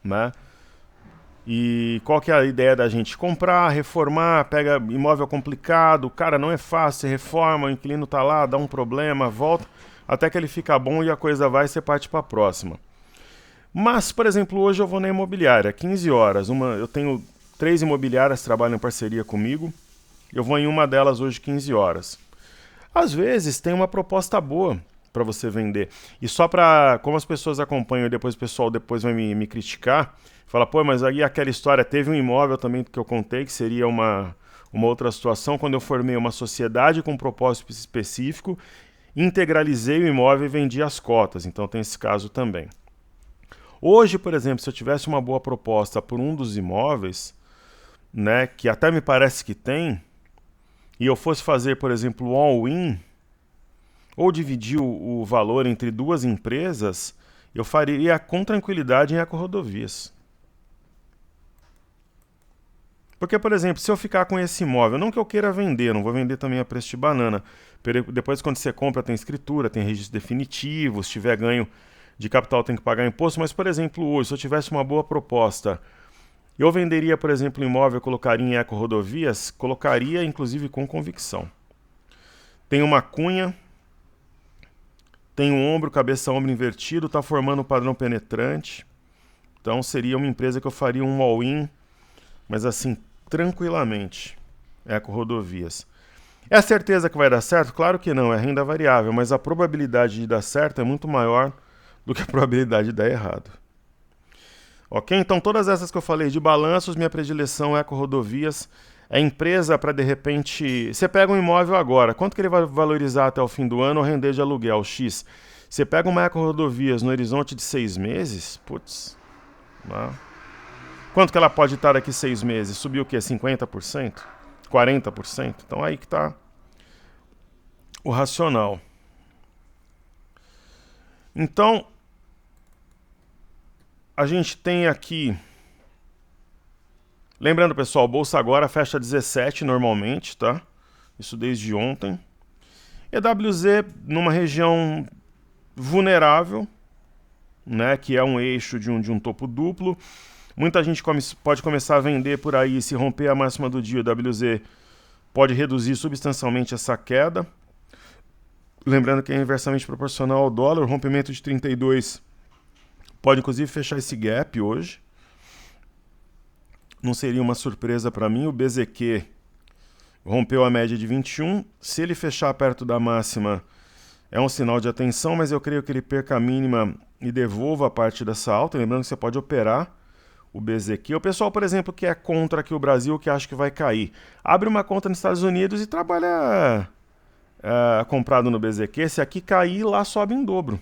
né? E qual que é a ideia da gente? Comprar, reformar, pega imóvel complicado, cara, não é fácil, você reforma, o inquilino tá lá, dá um problema, volta, até que ele fica bom e a coisa vai e você parte para a próxima. Mas, por exemplo, hoje eu vou na imobiliária, 15 horas. Eu tenho 3 imobiliárias que trabalham em parceria comigo. Eu vou em uma delas hoje 15 horas. Às vezes tem uma proposta boa para você vender. E só para, como as pessoas acompanham e depois o pessoal depois vai me criticar, fala, pô, mas aí aquela história, teve um imóvel também que eu contei, que seria uma outra situação, quando eu formei uma sociedade com um propósito específico, integralizei o imóvel e vendi as cotas. Então tem esse caso também. Hoje, por exemplo, se eu tivesse uma boa proposta por um dos imóveis, né, que até me parece que tem, e eu fosse fazer, por exemplo, um all-in, ou dividir o valor entre duas empresas, eu faria com tranquilidade em Ecorodovias. Porque, por exemplo, se eu ficar com esse imóvel, não que eu queira vender, não vou vender também a preço de banana. Depois, quando você compra, tem escritura, tem registro definitivo, se tiver ganho de capital tem que pagar imposto. Mas, por exemplo, hoje, se eu tivesse uma boa proposta, eu venderia, por exemplo, um imóvel, colocaria em Ecorodovias, colocaria inclusive com convicção. Tem uma cunha, tem um ombro, cabeça-ombro invertido, está formando um padrão penetrante. Então seria uma empresa que eu faria um all-in, mas assim, tranquilamente. Ecorodovias. É a certeza que vai dar certo? Claro que não, é renda variável, mas a probabilidade de dar certo é muito maior do que a probabilidade de dar errado. Ok? Então todas essas que eu falei de balanços, minha predileção é Ecorodovias. É empresa para, de repente... Você pega um imóvel agora, quanto que ele vai valorizar até o fim do ano ou render de aluguel? X. Você pega uma Ecorodovias no horizonte de 6 meses, putz... Não. Quanto que ela pode estar daqui 6 meses? Subiu o quê? 50%? 40%? Então aí que está o racional. Então, a gente tem aqui... Lembrando, pessoal, Bolsa Agora fecha 17 normalmente, tá? Isso desde ontem. EWZ numa região vulnerável, né? Que é um eixo de um topo duplo. Muita gente pode começar a vender por aí. Se romper a máxima do dia, o EWZ pode reduzir substancialmente essa queda. Lembrando que é inversamente proporcional ao dólar. O rompimento de 32 pode inclusive fechar esse gap hoje. Não seria uma surpresa para mim. O BZQ rompeu a média de 21. Se ele fechar perto da máxima, é um sinal de atenção, mas eu creio que ele perca a mínima e devolva a parte dessa alta. Lembrando que você pode operar o BZQ. O pessoal, por exemplo, que é contra aqui o Brasil, que acha que vai cair, abre uma conta nos Estados Unidos e trabalha comprado no BZQ. Se aqui cair, lá sobe em dobro,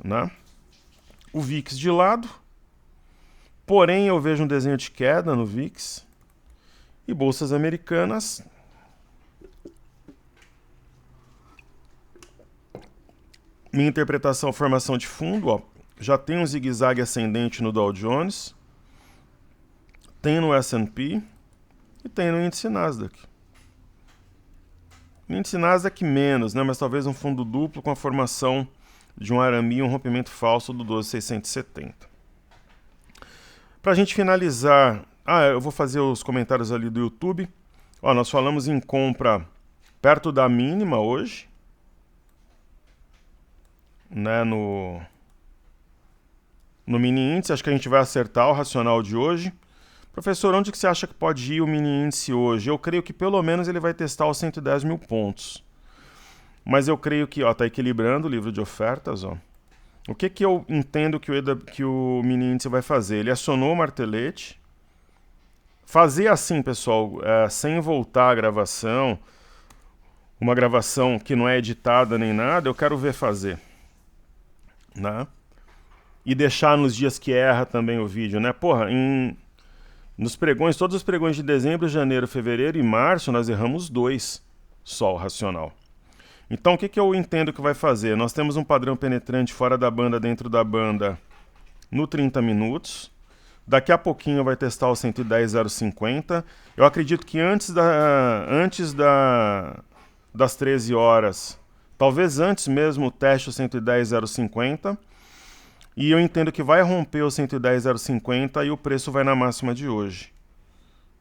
né? O VIX de lado. Porém, eu vejo um desenho de queda no VIX. E bolsas americanas. Minha interpretação, formação de fundo, ó, já tem um zigue-zague ascendente no Dow Jones. Tem no S&P. E tem no índice Nasdaq. No índice Nasdaq menos, né? Mas talvez um fundo duplo com a formação de um arame e um rompimento falso do 12.670. Para a gente finalizar, eu vou fazer os comentários ali do YouTube. Ó, nós falamos em compra perto da mínima hoje, né, no mini índice. Acho que a gente vai acertar o racional de hoje. Professor, onde que você acha que pode ir o mini índice hoje? Eu creio que pelo menos ele vai testar os 110 mil pontos. Mas eu creio que está equilibrando o livro de ofertas, ó. O que eu entendo que o mini índice vai fazer? Ele acionou o martelete. Fazer assim, pessoal, sem voltar a gravação, uma gravação que não é editada nem nada, eu quero ver fazer, né? E deixar nos dias que erra também o vídeo, né? Porra, nos pregões, todos os pregões de dezembro, janeiro, fevereiro e março, nós erramos 2 só o racional. Então, o que eu entendo que vai fazer? Nós temos um padrão penetrante fora da banda, dentro da banda, no 30 minutos. Daqui a pouquinho vai testar o 110,050. Eu acredito que antes das 13 horas, talvez antes mesmo, teste o 110,050. E eu entendo que vai romper o 110,050 e o preço vai na máxima de hoje,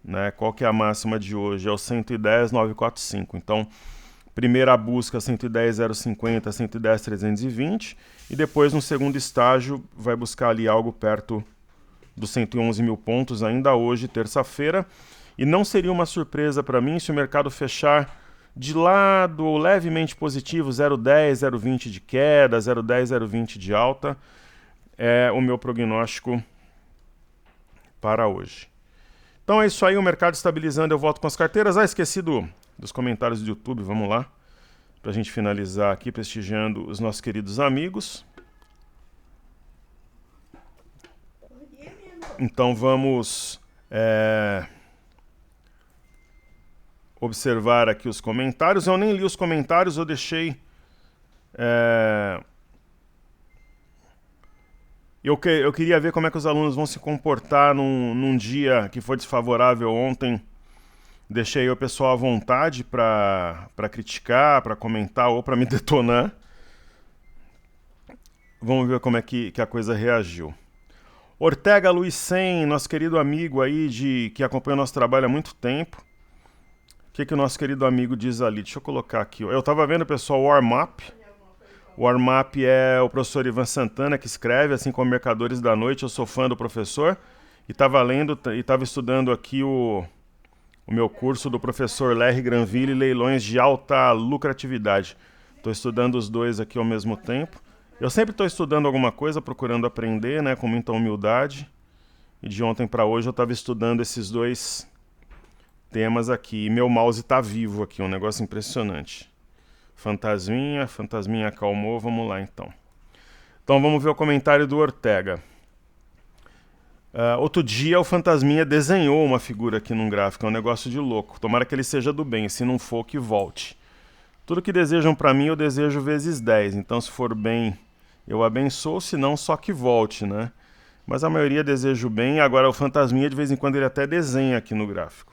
né? Qual que é a máxima de hoje? É o 110,945. Então, primeira busca 110,050, 110,320 e depois no segundo estágio vai buscar ali algo perto dos 111 mil pontos ainda hoje, terça-feira. E não seria uma surpresa para mim se o mercado fechar de lado ou levemente positivo, 0,10, 0,20 de queda, 0,10, 0,20 de alta. É o meu prognóstico para hoje. Então é isso aí, o mercado estabilizando, eu volto com as carteiras. Esqueci dos comentários do YouTube, vamos lá, para a gente finalizar aqui, prestigiando os nossos queridos amigos. Então vamos observar aqui os comentários. Eu nem li os comentários, eu deixei Eu queria ver como é que os alunos vão se comportar num dia que foi desfavorável ontem. Deixei o pessoal à vontade para criticar, para comentar ou para me detonar. Vamos ver como é que a coisa reagiu. Ortega Luiz Sen, nosso querido amigo aí que acompanha o nosso trabalho há muito tempo. O que o nosso querido amigo diz ali? Deixa eu colocar aqui. Eu estava vendo, pessoal, o Warm-Up. O Warm-Up é o professor Ivan Santana que escreve, assim como Mercadores da Noite. Eu sou fã do professor e estava lendo e estava estudando aqui o meu curso do professor Larry Granville, Leilões de Alta Lucratividade. Estou estudando os dois aqui ao mesmo tempo. Eu sempre estou estudando alguma coisa, procurando aprender, né, com muita humildade. E de ontem para hoje eu estava estudando esses dois temas aqui. E meu mouse está vivo aqui, um negócio impressionante. Fantasminha acalmou, vamos lá então. Então vamos ver o comentário do Ortega. Outro dia o Fantasminha desenhou uma figura aqui num gráfico, é um negócio de louco. Tomara que ele seja do bem, se não for, que volte. Tudo que desejam para mim eu desejo vezes 10, então se for bem eu abençoo, se não só que volte, né? Mas a maioria deseja o bem, agora o Fantasminha de vez em quando ele até desenha aqui no gráfico.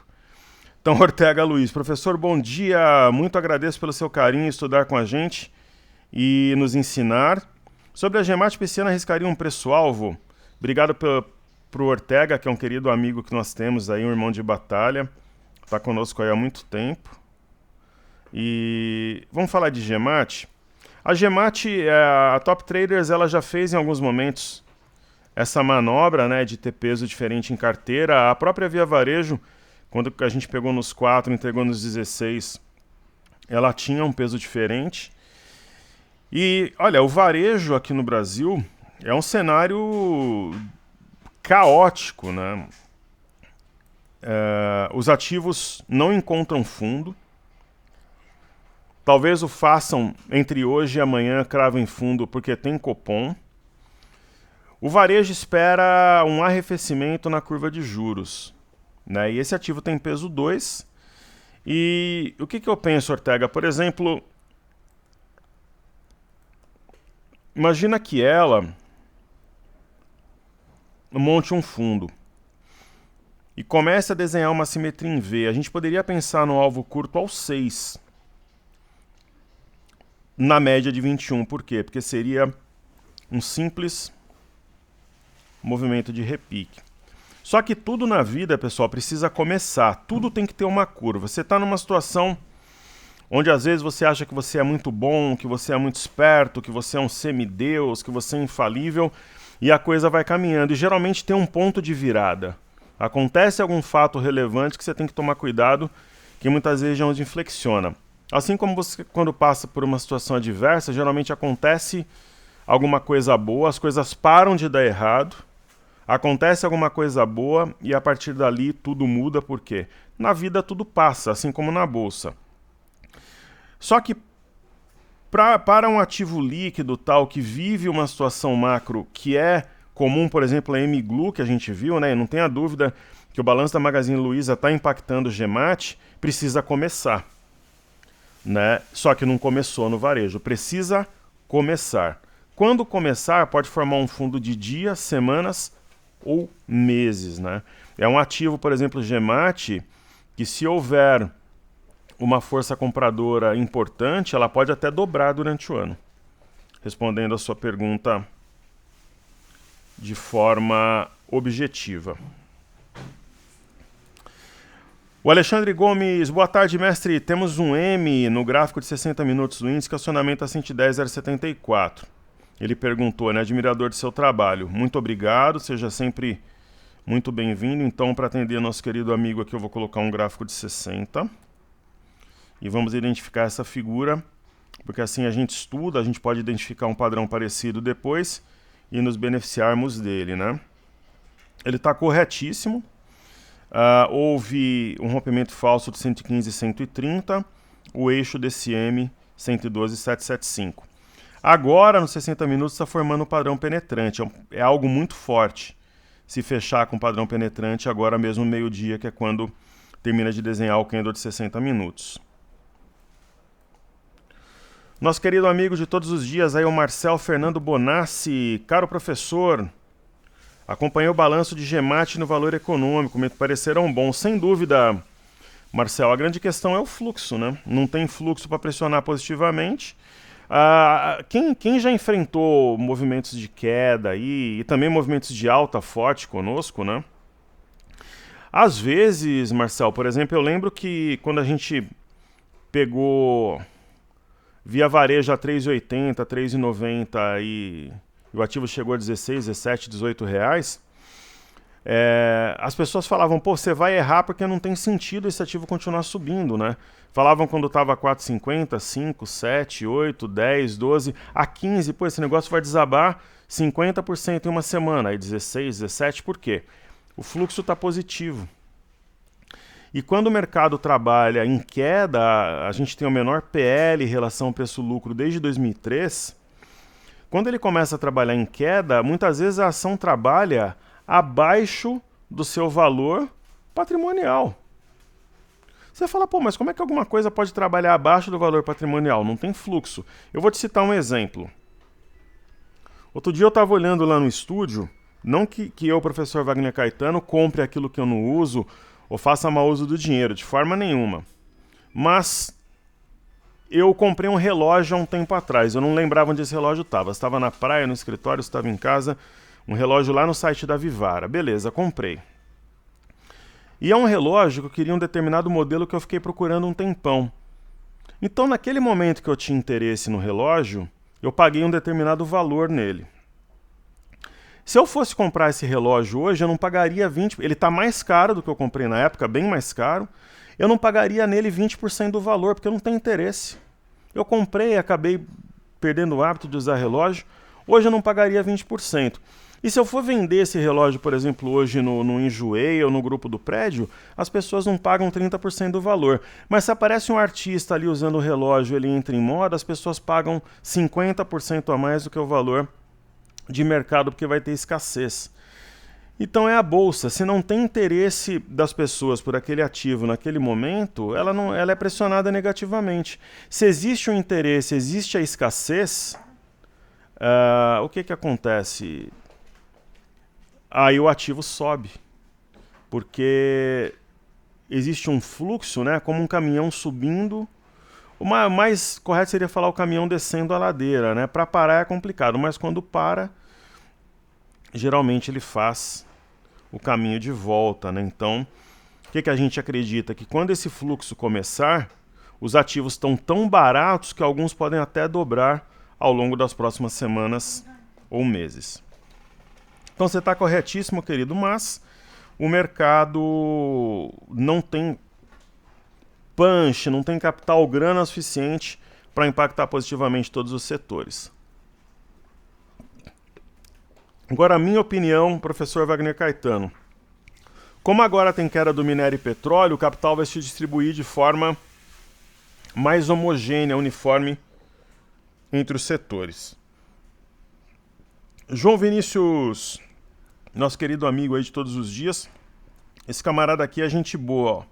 Então, Ortega Luiz, professor, bom dia, muito agradeço pelo seu carinho em estudar com a gente e nos ensinar. Sobre a Gemat Pisciana, arriscaria um preço-alvo? Obrigado pro Ortega, que é um querido amigo que nós temos aí, um irmão de batalha, está conosco aí há muito tempo. E vamos falar de Gemat? A Gemat, a Top Traders, ela já fez em alguns momentos essa manobra, né, de ter peso diferente em carteira. A própria Via Varejo, quando a gente pegou nos 4, entregou nos 16, ela tinha um peso diferente. E, olha, o varejo aqui no Brasil é um cenário caótico, né? Os ativos não encontram fundo. Talvez o façam entre hoje e amanhã, cravem fundo, porque tem Copom. O varejo espera um arrefecimento na curva de juros, né? E esse ativo tem peso 2. E o que eu penso, Ortega? Por exemplo, imagina que ela monte um fundo e comece a desenhar uma simetria em V. A gente poderia pensar no alvo curto ao 6, na média de 21. Por quê? Porque seria um simples movimento de repique. Só que tudo na vida, pessoal, precisa começar. Tudo tem que ter uma curva. Você está numa situação onde às vezes você acha que você é muito bom, que você é muito esperto, que você é um semideus, que você é infalível, e a coisa vai caminhando. E geralmente tem um ponto de virada. Acontece algum fato relevante que você tem que tomar cuidado, que muitas vezes é onde inflexiona. Assim como você, quando passa por uma situação adversa, geralmente acontece alguma coisa boa, as coisas param de dar errado, acontece alguma coisa boa e a partir dali tudo muda. Por quê? Na vida tudo passa, assim como na bolsa. Só que para um ativo líquido tal que vive uma situação macro que é comum, por exemplo, a Emiglu que a gente viu, né? Não tenha dúvida que o balanço da Magazine Luiza está impactando o Gemat, precisa começar, né? Só que não começou no varejo, precisa começar. Quando começar, pode formar um fundo de dias, semanas ou meses, né? É um ativo, por exemplo, Gemat, que se houver uma força compradora importante, ela pode até dobrar durante o ano. Respondendo a sua pergunta de forma objetiva. O Alexandre Gomes, boa tarde, mestre. Temos um M no gráfico de 60 minutos do índice, que acionamento a 110,074. Ele perguntou, né, admirador de seu trabalho. Muito obrigado, seja sempre muito bem-vindo. Então, para atender nosso querido amigo aqui, eu vou colocar um gráfico de 60. E vamos identificar essa figura, porque assim a gente estuda, a gente pode identificar um padrão parecido depois e nos beneficiarmos dele, né? Ele está corretíssimo. Houve um rompimento falso de 115 e 130, o eixo desse M 112,775. Agora, nos 60 minutos, está formando um padrão penetrante. É algo muito forte se fechar com padrão penetrante agora mesmo no meio-dia, que é quando termina de desenhar o candle de 60 minutos. Nosso querido amigo de todos os dias, aí o Marcel Fernando Bonassi. Caro professor, acompanhei o balanço de Gemate no valor econômico, me pareceram bons. Sem dúvida, Marcel, a grande questão é o fluxo, né? Não tem fluxo para pressionar positivamente. Quem já enfrentou movimentos de queda e também movimentos de alta forte conosco, né? Às vezes, Marcel, por exemplo, eu lembro que quando a gente pegou via varejo a 3,80, 3,90 e o ativo chegou a 16, 17, 18 reais, as pessoas falavam, pô, você vai errar porque não tem sentido esse ativo continuar subindo, né? Falavam quando estava a 4,50, 5, 7, 8, 10, 12, a 15, pô, esse negócio vai desabar 50% em uma semana, aí 16, 17, por quê? O fluxo está positivo. E quando o mercado trabalha em queda, a gente tem o menor PL em relação ao preço-lucro desde 2003. Quando ele começa a trabalhar em queda, muitas vezes a ação trabalha abaixo do seu valor patrimonial. Você fala, pô, mas como é que alguma coisa pode trabalhar abaixo do valor patrimonial? Não tem fluxo. Eu vou te citar um exemplo. Outro dia eu estava olhando lá no estúdio, não que eu, professor Wagner Caetano, compre aquilo que eu não uso ou faça mau uso do dinheiro, de forma nenhuma. Mas eu comprei um relógio há um tempo atrás, eu não lembrava onde esse relógio estava. Estava na praia, no escritório, estava em casa, um relógio lá no site da Vivara. Beleza, comprei. E é um relógio que eu queria um determinado modelo que eu fiquei procurando um tempão. Então, naquele momento que eu tinha interesse no relógio, eu paguei um determinado valor nele. Se eu fosse comprar esse relógio hoje, eu não pagaria 20%. Ele está mais caro do que eu comprei na época, bem mais caro. Eu não pagaria nele 20% do valor, porque eu não tenho interesse. Eu comprei e acabei perdendo o hábito de usar relógio. Hoje eu não pagaria 20%. E se eu for vender esse relógio, por exemplo, hoje no Enjoei ou no grupo do prédio, as pessoas não pagam 30% do valor. Mas se aparece um artista ali usando o relógio, ele entra em moda, as pessoas pagam 50% a mais do que o valor de mercado, porque vai ter escassez. Então é a bolsa. Se não tem interesse das pessoas por aquele ativo naquele momento, ela é pressionada negativamente. Se existe um interesse, existe a escassez, o que acontece? Aí o ativo sobe, porque existe um fluxo, né, como um caminhão subindo. O mais correto seria falar o caminhão descendo a ladeira, né? Para parar é complicado, mas quando para, geralmente ele faz o caminho de volta, né? Então, o que a gente acredita? Que quando esse fluxo começar, os ativos estão tão baratos que alguns podem até dobrar ao longo das próximas semanas ou meses. Então você está corretíssimo, querido, mas o mercado não tem punch, não tem capital grana suficiente para impactar positivamente todos os setores. Agora, a minha opinião, professor Wagner Caetano. Como agora tem queda do minério e petróleo, o capital vai se distribuir de forma mais homogênea, uniforme entre os setores. João Vinícius, nosso querido amigo aí de todos os dias, esse camarada aqui é gente boa, ó.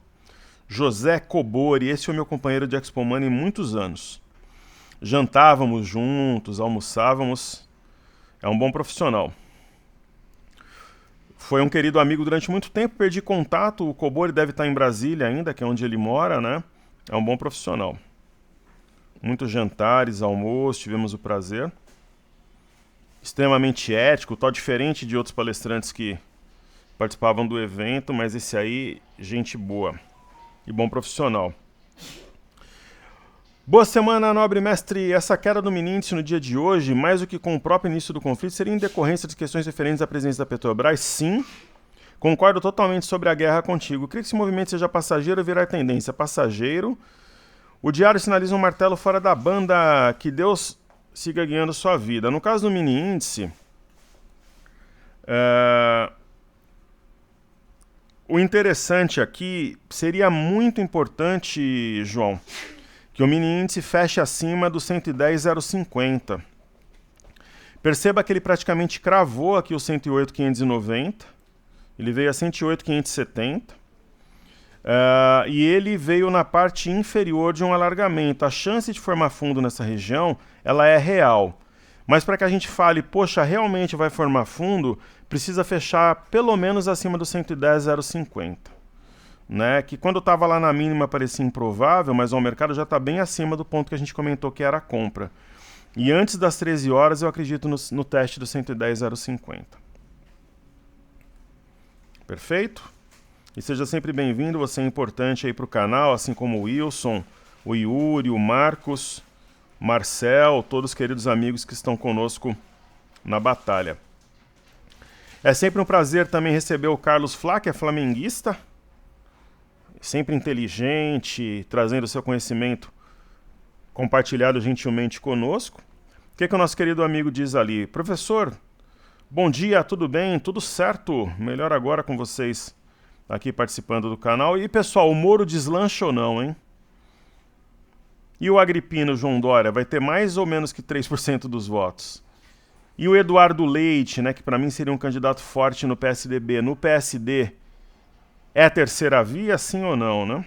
José Cobori, esse é o meu companheiro de Expo Money em muitos anos. Jantávamos juntos, almoçávamos, é um bom profissional. Foi um querido amigo durante muito tempo, perdi contato, o Cobori deve estar em Brasília ainda, que é onde ele mora, né? É um bom profissional. Muitos jantares, almoços, tivemos o prazer. Extremamente ético, tal diferente de outros palestrantes que participavam do evento, mas esse aí, gente boa e bom profissional. Boa semana, nobre mestre. Essa queda do mini índice no dia de hoje, mais do que com o próprio início do conflito, seria em decorrência de questões referentes à presença da Petrobras? Sim. Concordo totalmente sobre a guerra contigo. Creio que esse movimento seja passageiro e virar tendência. Passageiro. O diário sinaliza um martelo fora da banda. Que Deus siga guiando sua vida. No caso do mini índice, o interessante aqui seria muito importante, João, que o mini índice feche acima do 110,050. Perceba que ele praticamente cravou aqui o 108,590. Ele veio a 108,570. E ele veio na parte inferior de um alargamento. A chance de formar fundo nessa região, ela é real. Mas para que a gente fale, poxa, realmente vai formar fundo, precisa fechar pelo menos acima do 110,050. Né? Que quando estava lá na mínima parecia improvável, mas o mercado já está bem acima do ponto que a gente comentou que era a compra. E antes das 13 horas eu acredito no teste do 110,050. Perfeito? E seja sempre bem-vindo, você é importante aí para o canal, assim como o Wilson, o Yuri, o Marcos, Marcel, todos os queridos amigos que estão conosco na batalha. É sempre um prazer também receber o Carlos Flá, que é flamenguista, sempre inteligente, trazendo seu conhecimento compartilhado gentilmente conosco. O que o nosso querido amigo diz ali? Professor, bom dia, tudo bem? Tudo certo? Melhor agora com vocês aqui participando do canal. E pessoal, o Moro deslancha ou não, hein? E o Agripino João Dória vai ter mais ou menos que 3% dos votos? E o Eduardo Leite, né, que para mim seria um candidato forte no PSDB, no PSD, é a terceira via, sim ou não, né?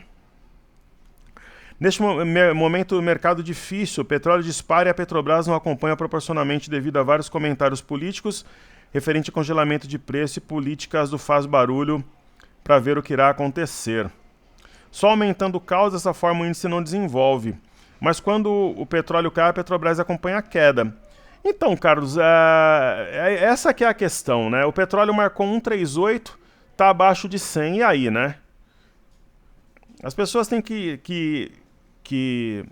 Neste momento, o mercado difícil, o petróleo dispara e a Petrobras não acompanha proporcionalmente devido a vários comentários políticos referente a congelamento de preço e políticas do faz barulho para ver o que irá acontecer. Só aumentando o caos, dessa forma o índice não desenvolve. Mas quando o petróleo cai, a Petrobras acompanha a queda. Então, Carlos, essa que é a questão, né? O petróleo marcou 138, está abaixo de 100, e aí, né? As pessoas têm que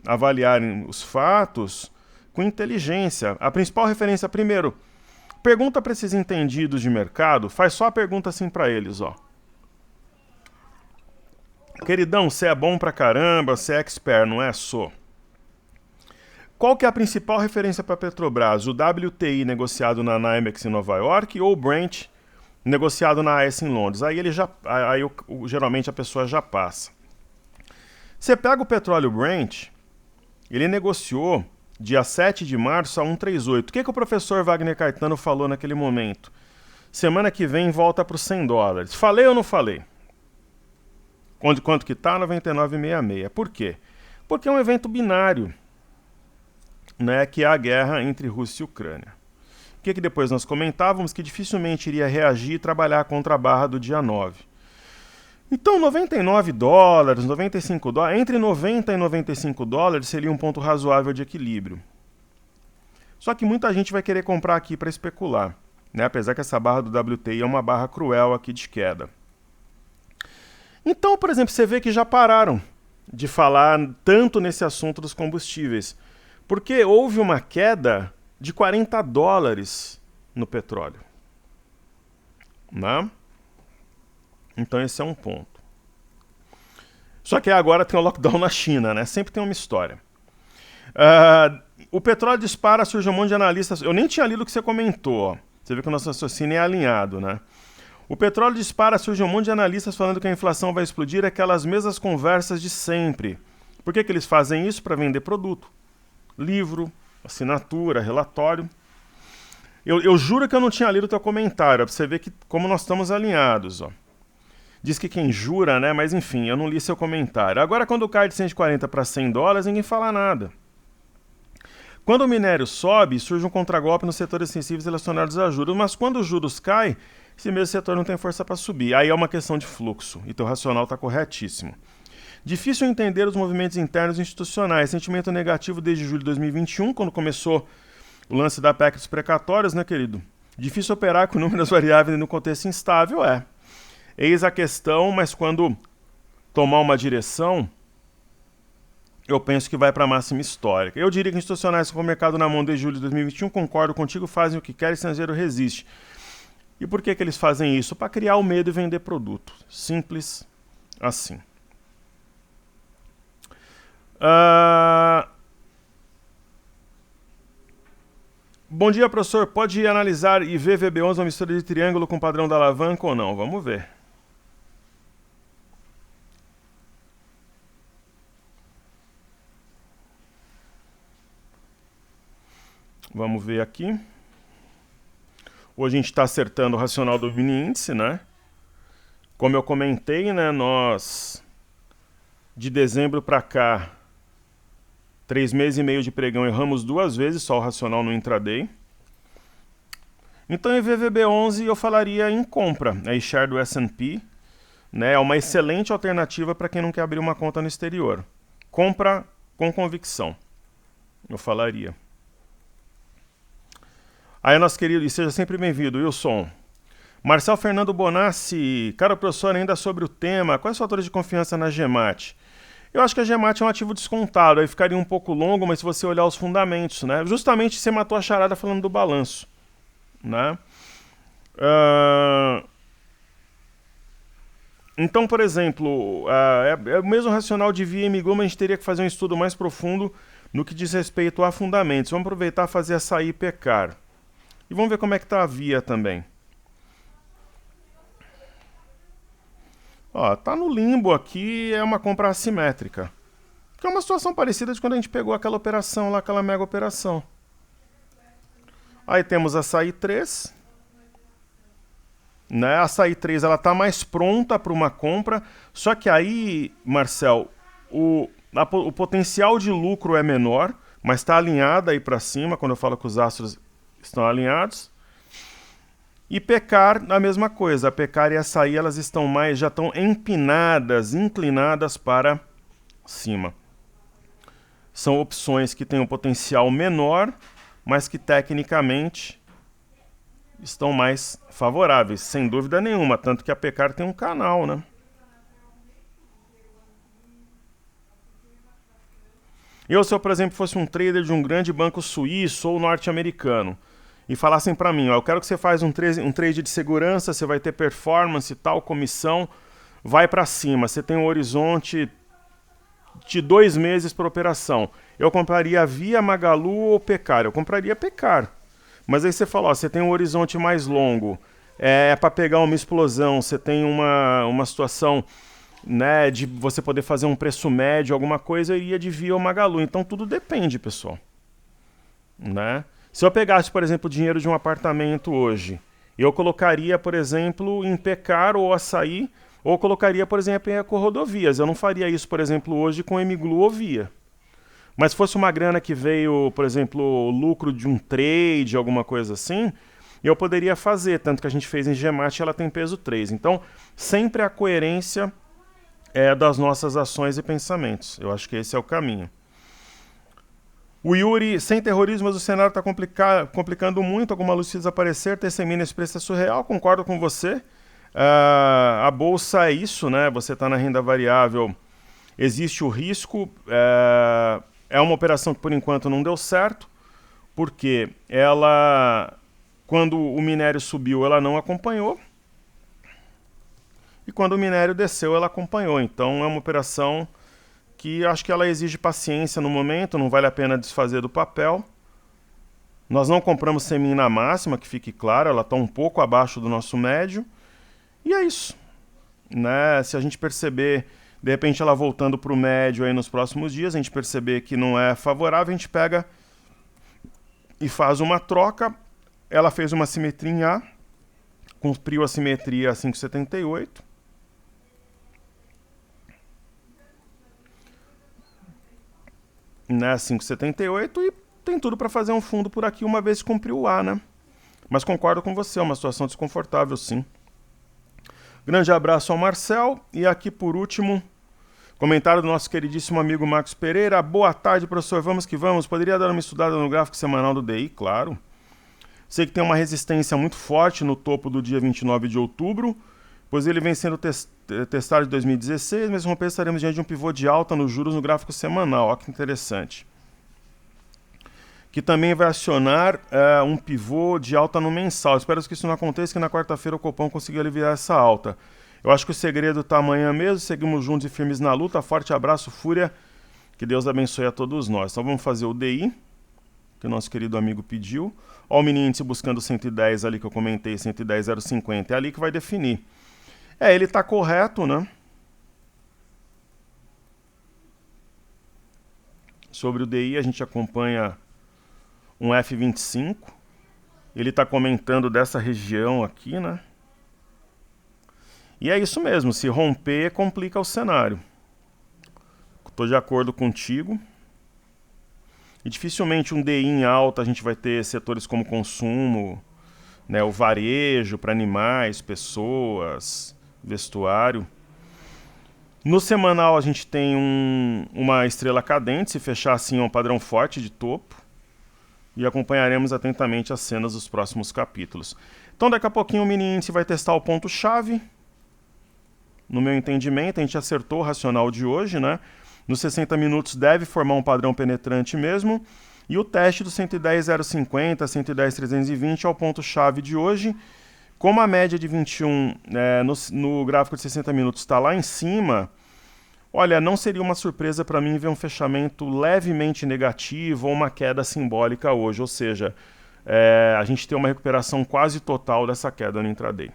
avaliarem os fatos com inteligência. A principal referência, primeiro, pergunta para esses entendidos de mercado, faz só a pergunta assim para eles, ó. Queridão, você é bom pra caramba, você é expert, não é? Sou. Qual que é a principal referência para a Petrobras? O WTI negociado na NYMEX em Nova York ou o Brent negociado na AS em Londres? Geralmente a pessoa já passa. Você pega o petróleo Brent, ele negociou dia 7 de março a 1,38. O que o professor Wagner Caetano falou naquele momento? Semana que vem volta para os $100. Falei ou não falei? Quanto que está? 99,66. Por quê? Porque é um evento binário, né, que é a guerra entre Rússia e Ucrânia. O que depois nós comentávamos? Que dificilmente iria reagir e trabalhar contra a barra do dia 9. Então, $99, $95, entre 90 e $95 seria um ponto razoável de equilíbrio. Só que muita gente vai querer comprar aqui para especular, né? Apesar que essa barra do WTI é uma barra cruel aqui de queda. Então, por exemplo, você vê que já pararam de falar tanto nesse assunto dos combustíveis, porque houve uma queda de $40 no petróleo, né? Então esse é um ponto. Só que agora tem o lockdown na China, né? Sempre tem uma história. O petróleo dispara, surge um monte de analistas. Eu nem tinha lido o que você comentou, ó. Você vê que o nosso raciocínio é alinhado, né? O petróleo dispara, surge um monte de analistas falando que a inflação vai explodir, aquelas mesmas conversas de sempre. Por que eles fazem isso? Para vender produto. Livro, assinatura, relatório. Eu juro que eu não tinha lido o teu comentário, para você ver que, como nós estamos alinhados, ó. Diz que quem jura, né? Mas enfim, eu não li seu comentário. Agora, quando cai de 140 para $100, ninguém fala nada. Quando o minério sobe, surge um contragolpe nos setores sensíveis relacionados a juros. Mas quando os juros caem, esse mesmo setor não tem força para subir. Aí é uma questão de fluxo. E teu racional está corretíssimo. Difícil entender os movimentos internos institucionais. Sentimento negativo desde julho de 2021, quando começou o lance da PEC dos precatórios, né, querido? Difícil operar com números variáveis no contexto instável, é. Eis a questão, mas quando tomar uma direção, eu penso que vai para a máxima histórica. Eu diria que institucionais com o mercado na mão desde julho de 2021, concordo contigo, fazem o que querem, estrangeiro resiste. E por que eles fazem isso? Para criar o medo e vender produto. Simples assim. Bom dia, professor. Pode analisar e ver VB11 uma mistura de triângulo com padrão da alavanca ou não? Vamos ver. Vamos ver aqui. Hoje a gente está acertando o racional do mini índice, né? Como eu comentei, né, nós De dezembro para cá, 3 meses e meio de pregão, erramos 2 vezes, só o racional no intraday. Então em VVB11 eu falaria em compra, é share do S&P, né? É uma excelente alternativa para quem não quer abrir uma conta no exterior. Compra com convicção, eu falaria. Aí nosso querido, e seja sempre bem-vindo, Wilson. Marcel Fernando Bonassi, cara professor, ainda sobre o tema, quais os fatores de confiança na GEMAT? Eu acho que a GEMAT é um ativo descontado, aí ficaria um pouco longo, mas se você olhar os fundamentos, né? Justamente você matou a charada falando do balanço, né? Então, por exemplo, é o mesmo racional de Via e Migu, mas a gente teria que fazer um estudo mais profundo no que diz respeito a fundamentos. Vamos aproveitar e fazer açaí e pecar. E vamos ver como é que está a Via também. Ó, tá no limbo aqui, é uma compra assimétrica. Que é uma situação parecida de quando a gente pegou aquela operação lá, aquela mega operação. Aí temos a açaí 3. Né? A açaí 3 ela tá mais pronta para uma compra, só que aí, Marcel, o potencial de lucro é menor, mas está alinhada aí para cima, quando eu falo que os astros estão alinhados. E pecar, a mesma coisa. A pecar e a açaí, elas estão mais, já estão empinadas, inclinadas para cima. São opções que têm um potencial menor, mas que tecnicamente estão mais favoráveis, sem dúvida nenhuma. Tanto que a pecar tem um canal, né? Eu, se eu, por exemplo, fosse um trader de um grande banco suíço ou norte-americano, e falassem para mim, ó, eu quero que você faça um trade de segurança, você vai ter performance e tal, comissão, vai para cima, você tem um horizonte de 2 meses para operação. Eu compraria Via, Magalu ou Pecar? Eu compraria Pecar. Mas aí você fala, ó, você tem um horizonte mais longo, é para pegar uma explosão, você tem uma situação, né, de você poder fazer um preço médio, alguma coisa, eu iria de Via ou Magalu. Então tudo depende, pessoal. Né? Se eu pegasse, por exemplo, o dinheiro de um apartamento hoje, eu colocaria, por exemplo, em Pecar ou Açaí, ou colocaria, por exemplo, em Ecorodovias. Eu não faria isso, por exemplo, hoje com Emiglu ou Via. Mas se fosse uma grana que veio, por exemplo, lucro de um trade, alguma coisa assim, eu poderia fazer, tanto que a gente fez em GEMAT, ela tem peso 3. Então, sempre a coerência das nossas ações e pensamentos. Eu acho que esse é o caminho. O Yuri, sem terrorismo, mas o cenário está complicando muito, alguma luz se desaparecer, terceira esse preço é surreal, concordo com você. A bolsa é isso, né? Você está na renda variável, existe o risco, é uma operação que por enquanto não deu certo, porque ela, quando o minério subiu, ela não acompanhou, e quando o minério desceu, ela acompanhou. Então é uma operação que acho que ela exige paciência no momento, não vale a pena desfazer do papel. Nós não compramos Semin na máxima, que fique claro, ela está um pouco abaixo do nosso médio. E é isso. Né? Se a gente perceber, de repente ela voltando para o médio aí nos próximos dias, a gente perceber que não é favorável, a gente pega e faz uma troca. Ela fez uma simetria em A, cumpriu a simetria a 5,78. Né, 5,78 e tem tudo para fazer um fundo por aqui uma vez que cumpriu o A, né? Mas concordo com você, é uma situação desconfortável, sim. Grande abraço ao Marcel. E aqui por último, comentário do nosso queridíssimo amigo Marcos Pereira. Boa tarde, professor. Vamos que vamos. Poderia dar uma estudada no gráfico semanal do DI? Claro. Sei que tem uma resistência muito forte no topo do dia 29 de outubro, pois ele vem sendo testado em 2016, mas romper estaremos diante de um pivô de alta nos juros no gráfico semanal. Olha que interessante. Que também vai acionar um pivô de alta no mensal. Espero que isso não aconteça, que na quarta-feira o Copom consiga aliviar essa alta. Eu acho que o segredo está amanhã mesmo. Seguimos juntos e firmes na luta. Forte abraço, Fúria. Que Deus abençoe a todos nós. Então vamos fazer o DI, que o nosso querido amigo pediu. Olha o mini índice buscando 110 ali que eu comentei, 110,050. É ali que vai definir. Ele está correto, né? Sobre o DI a gente acompanha um F25. Ele está comentando dessa região aqui, né? E é isso mesmo, se romper complica o cenário. Estou de acordo contigo. E dificilmente um DI em alta a gente vai ter setores como consumo, né, o varejo para animais, pessoas, vestuário. No semanal a gente tem uma estrela cadente, se fechar assim é um padrão forte de topo. E acompanharemos atentamente as cenas dos próximos capítulos. Então daqui a pouquinho o mini índice vai testar o ponto-chave. No meu entendimento, a gente acertou o racional de hoje, né? Nos 60 minutos deve formar um padrão penetrante mesmo. E o teste do 110,050, 110,320 é o ponto-chave de hoje. Como a média de 21 no gráfico de 60 minutos está lá em cima, olha, não seria uma surpresa para mim ver um fechamento levemente negativo ou uma queda simbólica hoje. Ou seja, a gente tem uma recuperação quase total dessa queda no intraday.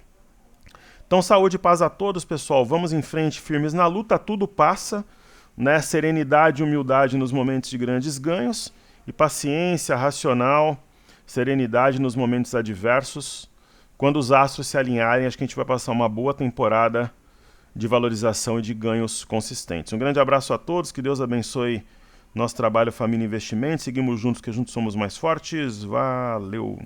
Então, saúde e paz a todos, pessoal. Vamos em frente, firmes na luta, tudo passa, né? Serenidade e humildade nos momentos de grandes ganhos e paciência, racional, serenidade nos momentos adversos. Quando os astros se alinharem, acho que a gente vai passar uma boa temporada de valorização e de ganhos consistentes. Um grande abraço a todos, que Deus abençoe nosso trabalho, família e investimentos. Seguimos juntos, que juntos somos mais fortes. Valeu!